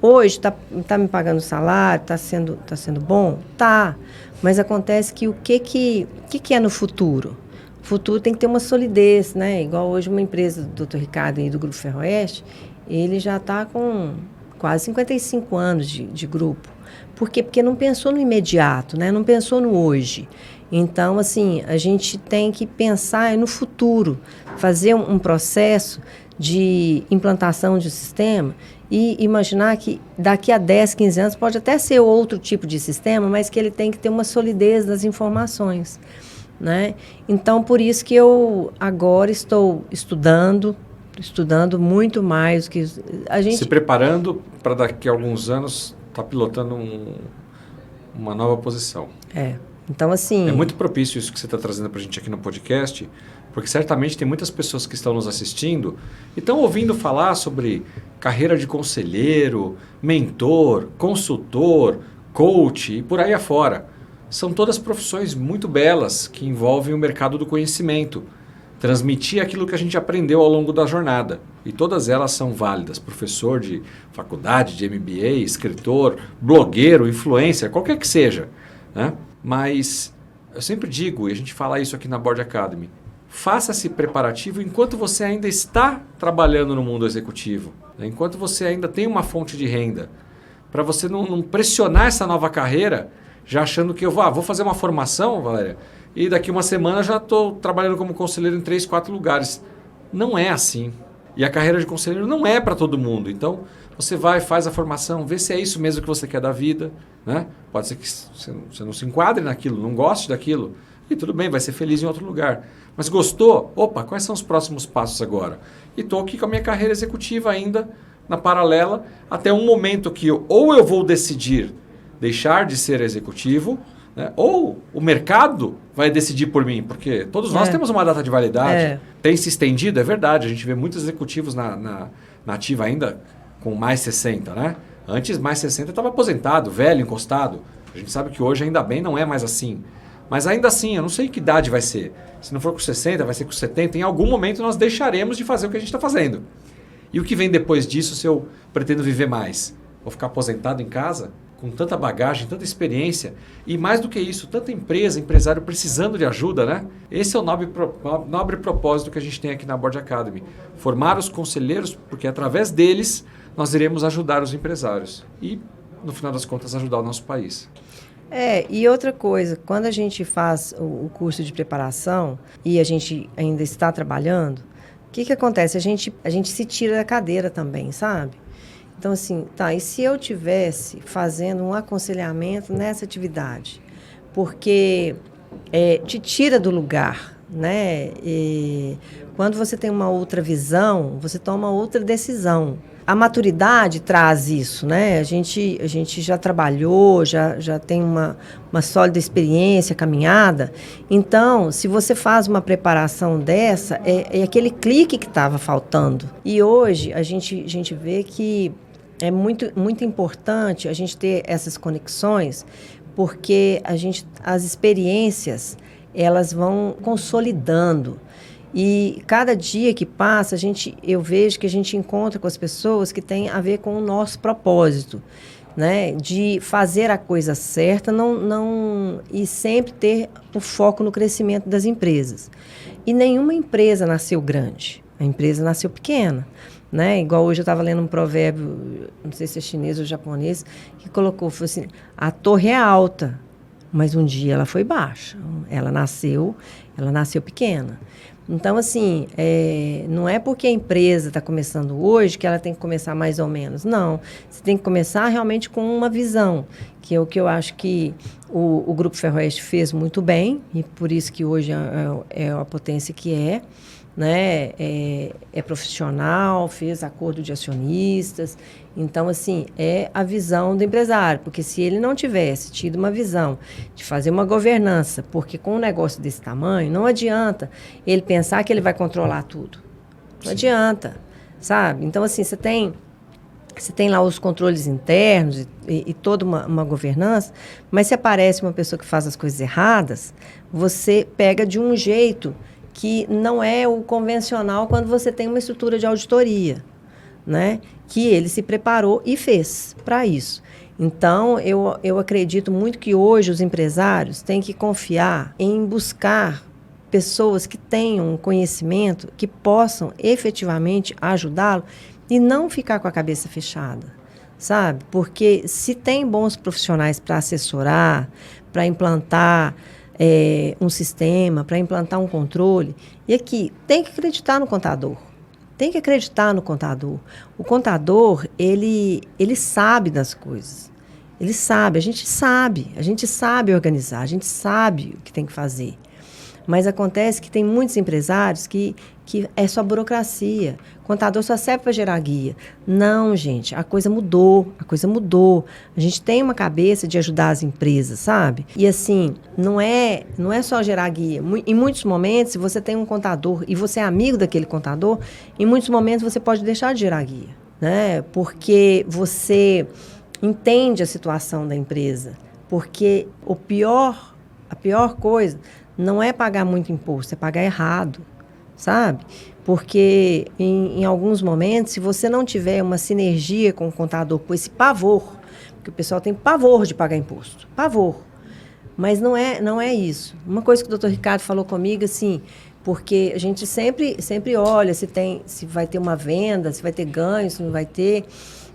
Hoje tá me pagando salário, tá sendo bom? Tá, mas acontece que o que é no futuro? O futuro tem que ter uma solidez, né? Igual hoje uma empresa do Dr. Ricardo e do Grupo Ferroeste, ele já está com quase 55 anos de grupo. Por quê? Porque não pensou no imediato, né? Não pensou no hoje. Então, assim, a gente tem que pensar no futuro, fazer um processo de implantação de sistema e imaginar que daqui a 10, 15 anos pode até ser outro tipo de sistema, mas que ele tem que ter uma solidez das informações, né? Então, por isso que eu agora estou estudando muito mais que a gente... Se preparando para daqui a alguns anos estar pilotando uma nova posição. Então, assim... É muito propício isso que você está trazendo para a gente aqui no podcast, porque certamente tem muitas pessoas que estão nos assistindo e estão ouvindo falar sobre carreira de conselheiro, mentor, consultor, coach e por aí afora. São todas profissões muito belas que envolvem o mercado do conhecimento. Transmitir aquilo que a gente aprendeu ao longo da jornada. E todas elas são válidas. Professor de faculdade, de MBA, escritor, blogueiro, influencer, qualquer que seja, né? Mas eu sempre digo, e a gente fala isso aqui na Board Academy, faça-se preparativo enquanto você ainda está trabalhando no mundo executivo, né? Enquanto você ainda tem uma fonte de renda, para você não pressionar essa nova carreira, já achando que eu vou fazer uma formação, Valéria, e daqui uma semana já estou trabalhando como conselheiro em 3, 4 lugares. Não é assim. E a carreira de conselheiro não é para todo mundo. Então, você vai, faz a formação, vê se é isso mesmo que você quer da vida, né? Pode ser que você não se enquadre naquilo, não goste daquilo. E tudo bem, vai ser feliz em outro lugar. Mas gostou? Opa, quais são os próximos passos agora? E estou aqui com a minha carreira executiva ainda, na paralela, até um momento que ou eu vou decidir deixar de ser executivo, né? Ou o mercado vai decidir por mim, porque todos nós temos uma data de validade. Tem se estendido, é verdade, a gente vê muitos executivos na ativa ainda com mais 60, né? Antes, mais 60 estava aposentado, velho, encostado. A gente sabe que hoje, ainda bem, não é mais assim. Mas ainda assim, eu não sei que idade vai ser. Se não for com 60, vai ser com 70. Em algum momento nós deixaremos de fazer o que a gente está fazendo. E o que vem depois disso se eu pretendo viver mais? Vou ficar aposentado em casa? Com tanta bagagem, tanta experiência e mais do que isso, tanta empresa, empresário precisando de ajuda, né? Esse é o nobre propósito que a gente tem aqui na Board Academy. Formar os conselheiros, porque através deles nós iremos ajudar os empresários e, no final das contas, ajudar o nosso país. E outra coisa, quando a gente faz o curso de preparação e a gente ainda está trabalhando, o que acontece? A gente se tira da cadeira também, sabe? Então, assim, e se eu tivesse fazendo um aconselhamento nessa atividade? Porque te tira do lugar, né? E quando você tem uma outra visão, você toma outra decisão. A maturidade traz isso, né? A gente já trabalhou, já tem uma sólida experiência, caminhada. Então, se você faz uma preparação dessa, é aquele clique que estava faltando. E hoje a gente vê que é muito, muito importante a gente ter essas conexões, porque as experiências, elas vão consolidando. E cada dia que passa, eu vejo que a gente encontra com as pessoas que têm a ver com o nosso propósito, né? De fazer a coisa certa e sempre ter o foco no crescimento das empresas. E nenhuma empresa nasceu grande, a empresa nasceu pequena. Né? Igual hoje eu estava lendo um provérbio, não sei se é chinês ou japonês, que falou assim, a torre é alta, mas um dia ela foi baixa. Ela nasceu pequena. Então, assim, não é porque a empresa está começando hoje que ela tem que começar mais ou menos. Não, você tem que começar realmente com uma visão, que é o que eu acho que o Grupo Ferroeste fez muito bem, e por isso que hoje é a potência que é. Né? É profissional, fez acordo de acionistas. Então, assim, é a visão do empresário. Porque se ele não tivesse tido uma visão de fazer uma governança, porque com um negócio desse tamanho, não adianta ele pensar que ele vai controlar tudo. Não adianta, sabe? Então, assim, você tem lá os controles internos e toda uma governança, mas se aparece uma pessoa que faz as coisas erradas, você pega de um jeito que não é o convencional quando você tem uma estrutura de auditoria, né? Que ele se preparou e fez para isso. Então, eu acredito muito que hoje os empresários têm que confiar em buscar pessoas que tenham um conhecimento, que possam efetivamente ajudá-lo e não ficar com a cabeça fechada, sabe? Porque se tem bons profissionais para assessorar, para implantar um sistema, para implantar um controle, e aqui tem que acreditar no contador. Tem que acreditar no contador. O contador, ele sabe das coisas. Ele sabe, a gente sabe organizar, a gente sabe o que tem que fazer. Mas acontece que tem muitos empresários que é só burocracia. O contador só serve para gerar guia. Não, gente, a coisa mudou. A gente tem uma cabeça de ajudar as empresas, sabe? E assim, não é só gerar guia. Em muitos momentos, se você tem um contador e você é amigo daquele contador, em muitos momentos você pode deixar de gerar guia, né? Porque você entende a situação da empresa. Porque a pior coisa não é pagar muito imposto, é pagar errado, sabe? Porque em alguns momentos, se você não tiver uma sinergia com o contador, com esse pavor, porque o pessoal tem pavor de pagar imposto, pavor, mas não é isso. Uma coisa que o Dr. Ricardo falou comigo, assim, porque a gente sempre olha se vai ter uma venda, se vai ter ganho, se não vai ter.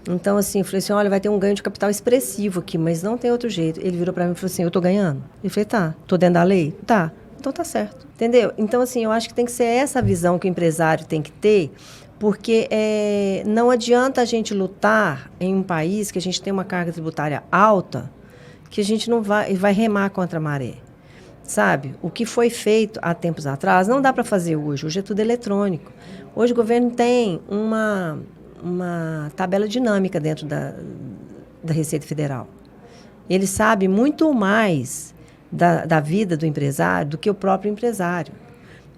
Então, assim, eu falei assim, olha, vai ter um ganho de capital expressivo aqui, mas não tem outro jeito. Ele virou para mim e falou assim, eu tô ganhando? Eu falei, tá. Tô dentro da lei? Tá. Então tá certo. Entendeu? Então, assim, eu acho que tem que ser essa visão que o empresário tem que ter, porque não adianta a gente lutar em um país que a gente tem uma carga tributária alta, que a gente não vai remar contra a maré. Sabe? O que foi feito há tempos atrás, não dá para fazer hoje. Hoje é tudo eletrônico. Hoje o governo tem uma tabela dinâmica dentro da Receita Federal. Ele sabe muito mais da vida do empresário do que o próprio empresário.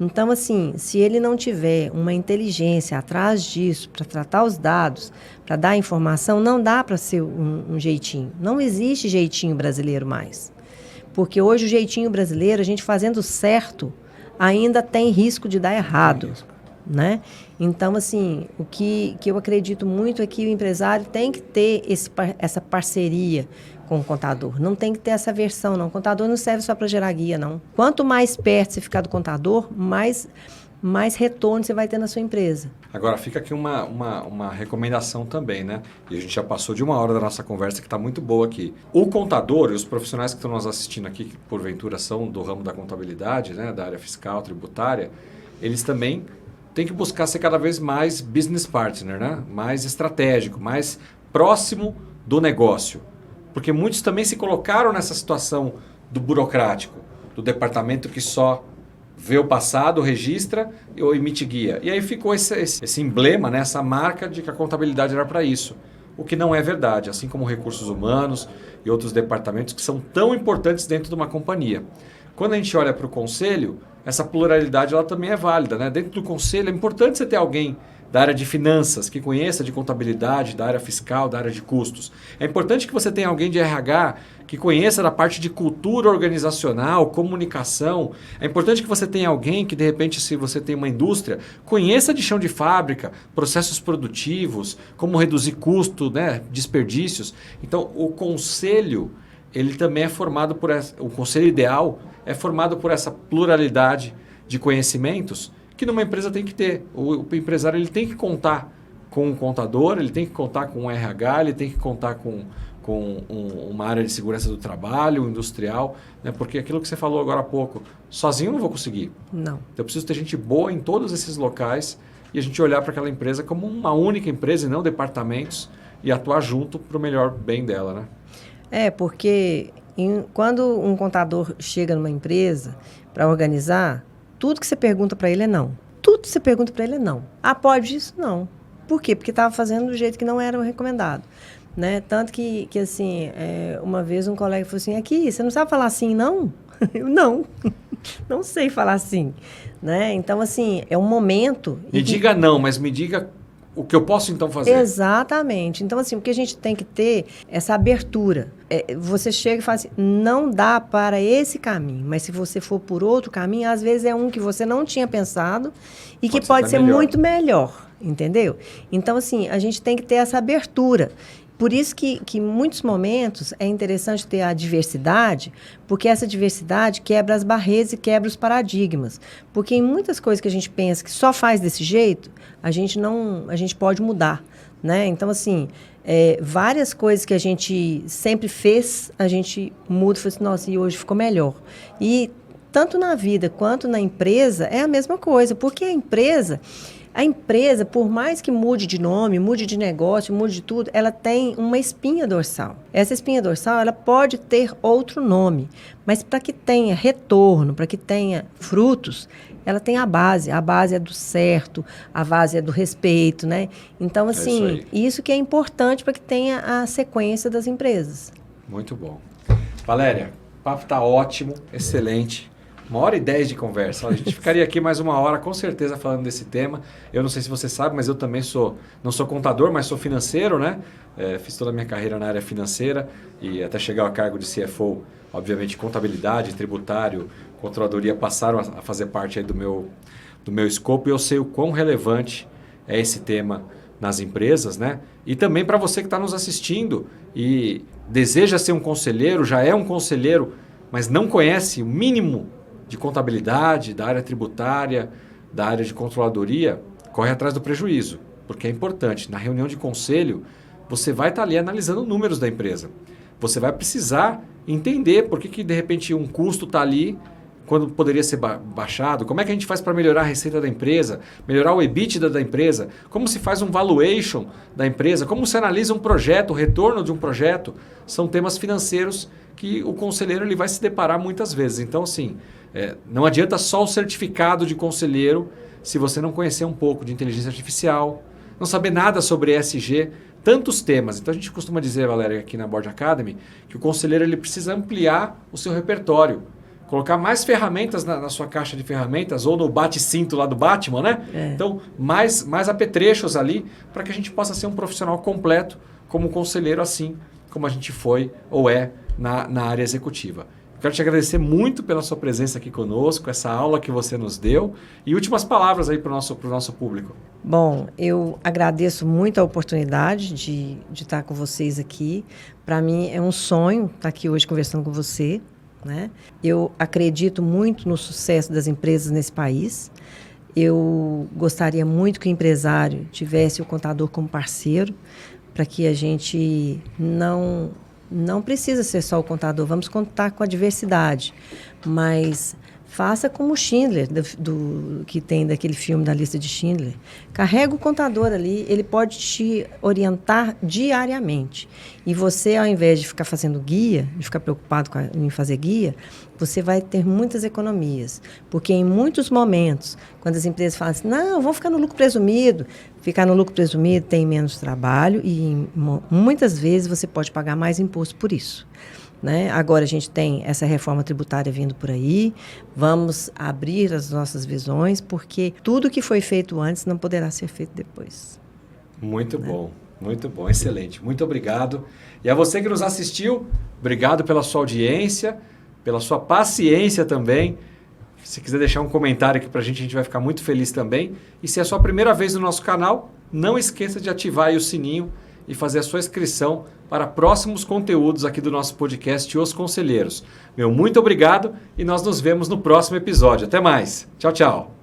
Então, assim, se ele não tiver uma inteligência atrás disso, para tratar os dados, para dar informação, não dá para ser um jeitinho. Não existe jeitinho brasileiro mais. Porque hoje o jeitinho brasileiro, a gente fazendo certo, ainda tem risco de dar errado. Né? Então, assim, o que eu acredito muito é que o empresário tem que ter essa parceria com o contador. Não tem que ter essa versão, não. O contador não serve só para gerar guia, não. Quanto mais perto você ficar do contador, mais retorno você vai ter na sua empresa. Agora, fica aqui uma recomendação também, né? E a gente já passou de 1 hora da nossa conversa, que está muito boa aqui. O contador e os profissionais que estão nos assistindo aqui, que porventura são do ramo da contabilidade, né? Da área fiscal, tributária, eles também tem que buscar ser cada vez mais business partner, né? Mais estratégico, mais próximo do negócio. Porque muitos também se colocaram nessa situação do burocrático, do departamento que só vê o passado, registra ou emite guia. E aí ficou esse emblema, né? Essa marca de que a contabilidade era para isso. O que não é verdade, assim como recursos humanos e outros departamentos que são tão importantes dentro de uma companhia. Quando a gente olha para o conselho, essa pluralidade ela também é válida, né? Dentro do conselho é importante você ter alguém da área de finanças, que conheça de contabilidade, da área fiscal, da área de custos. É importante que você tenha alguém de RH que conheça da parte de cultura organizacional, comunicação. É importante que você tenha alguém que, de repente, se você tem uma indústria, conheça de chão de fábrica, processos produtivos, como reduzir custo, né? Desperdícios. Então, o conselho, ele também é formado por o conselho ideal é formado por essa pluralidade de conhecimentos que numa empresa tem que ter. O empresário ele tem que contar com um contador, ele tem que contar com um RH, ele tem que contar com uma área de segurança do trabalho, industrial, né? Porque aquilo que você falou agora há pouco, sozinho eu não vou conseguir. Não. Então, eu preciso ter gente boa em todos esses locais e a gente olhar para aquela empresa como uma única empresa e não departamentos e atuar junto para o melhor bem dela, né? Porque quando um contador chega numa empresa para organizar, tudo que você pergunta para ele é não. Tudo que você pergunta para ele é não. Ah, pode isso? Não. Por quê? Porque estava fazendo do jeito que não era recomendado. Né? Tanto que assim, uma vez um colega falou assim, aqui, você não sabe falar assim, não? Eu, não sei falar assim. Né? Então, assim, é um momento... Me diga não, mas me diga o que eu posso então fazer. Exatamente. Então, assim, o que a gente tem que ter é essa abertura. Você chega e fala assim, não dá para esse caminho, mas se você for por outro caminho, às vezes é um que você não tinha pensado e que pode ser muito melhor, entendeu? Então, assim, a gente tem que ter essa abertura. Por isso que em muitos momentos é interessante ter a diversidade, porque essa diversidade quebra as barreiras e quebra os paradigmas. Porque em muitas coisas que a gente pensa que só faz desse jeito, a gente pode mudar, né? Então, assim, várias coisas que a gente sempre fez, a gente muda e fala assim, nossa, e hoje ficou melhor. E tanto na vida quanto na empresa é a mesma coisa, porque a empresa, por mais que mude de nome, mude de negócio, mude de tudo, ela tem uma espinha dorsal. Essa espinha dorsal, ela pode ter outro nome, mas para que tenha retorno, para que tenha frutos, ela tem a base. A base é do certo, a base é do respeito, né? Então, assim, isso que é importante para que tenha a sequência das empresas. Muito bom. Valéria, o papo está ótimo, excelente. 1h10 de conversa. A gente ficaria aqui mais 1 hora, com certeza, falando desse tema. Eu não sei se você sabe, mas eu também não sou contador, mas sou financeiro, né? Fiz toda a minha carreira na área financeira e até chegar ao cargo de CFO, obviamente, contabilidade, tributário, controladoria passaram a fazer parte aí do meu escopo e eu sei o quão relevante é esse tema nas empresas, né? E também para você que está nos assistindo e deseja ser um conselheiro, já é um conselheiro, mas não conhece o mínimo de contabilidade, da área tributária, da área de controladoria, corre atrás do prejuízo, porque é importante. Na reunião de conselho, você vai estar ali analisando números da empresa. Você vai precisar entender por que de repente um custo está ali quando poderia ser baixado, como é que a gente faz para melhorar a receita da empresa, melhorar o EBITDA da empresa, como se faz um valuation da empresa, como se analisa um projeto, o retorno de um projeto. São temas financeiros que o conselheiro ele vai se deparar muitas vezes. Então, assim, não adianta só o certificado de conselheiro se você não conhecer um pouco de inteligência artificial, não saber nada sobre ESG, tantos temas. Então, a gente costuma dizer, Valéria, aqui na Board Academy, que o conselheiro ele precisa ampliar o seu repertório, colocar mais ferramentas na sua caixa de ferramentas ou no bate-cinto lá do Batman, né? Então, mais apetrechos ali para que a gente possa ser um profissional completo como conselheiro, assim como a gente foi ou é na área executiva. Quero te agradecer muito pela sua presença aqui conosco, essa aula que você nos deu e últimas palavras aí para o nosso público. Bom, eu agradeço muito a oportunidade de estar com vocês aqui. Para mim é um sonho estar aqui hoje conversando com você, né? Eu acredito muito no sucesso das empresas nesse país. Eu gostaria muito que o empresário tivesse o contador como parceiro, para que a gente não precisa ser só o contador, vamos contar com a diversidade, mas faça como o Schindler, que tem daquele filme da lista de Schindler. Carrega o contador ali, ele pode te orientar diariamente. E você, ao invés de ficar fazendo guia, de ficar preocupado em fazer guia, você vai ter muitas economias. Porque em muitos momentos, quando as empresas falam assim, não, vamos ficar no lucro presumido, ficar no lucro presumido tem menos trabalho e muitas vezes você pode pagar mais imposto por isso. Né? Agora a gente tem essa reforma tributária vindo por aí, vamos abrir as nossas visões, porque tudo que foi feito antes não poderá ser feito depois. Muito bom, excelente. Muito obrigado. E a você que nos assistiu, obrigado pela sua audiência, pela sua paciência também. Se quiser deixar um comentário aqui para a gente vai ficar muito feliz também. E se é a sua primeira vez no nosso canal, não esqueça de ativar aí o sininho e fazer a sua inscrição para próximos conteúdos aqui do nosso podcast Os Conselheiros. Muito obrigado e nós nos vemos no próximo episódio. Até mais. Tchau, tchau.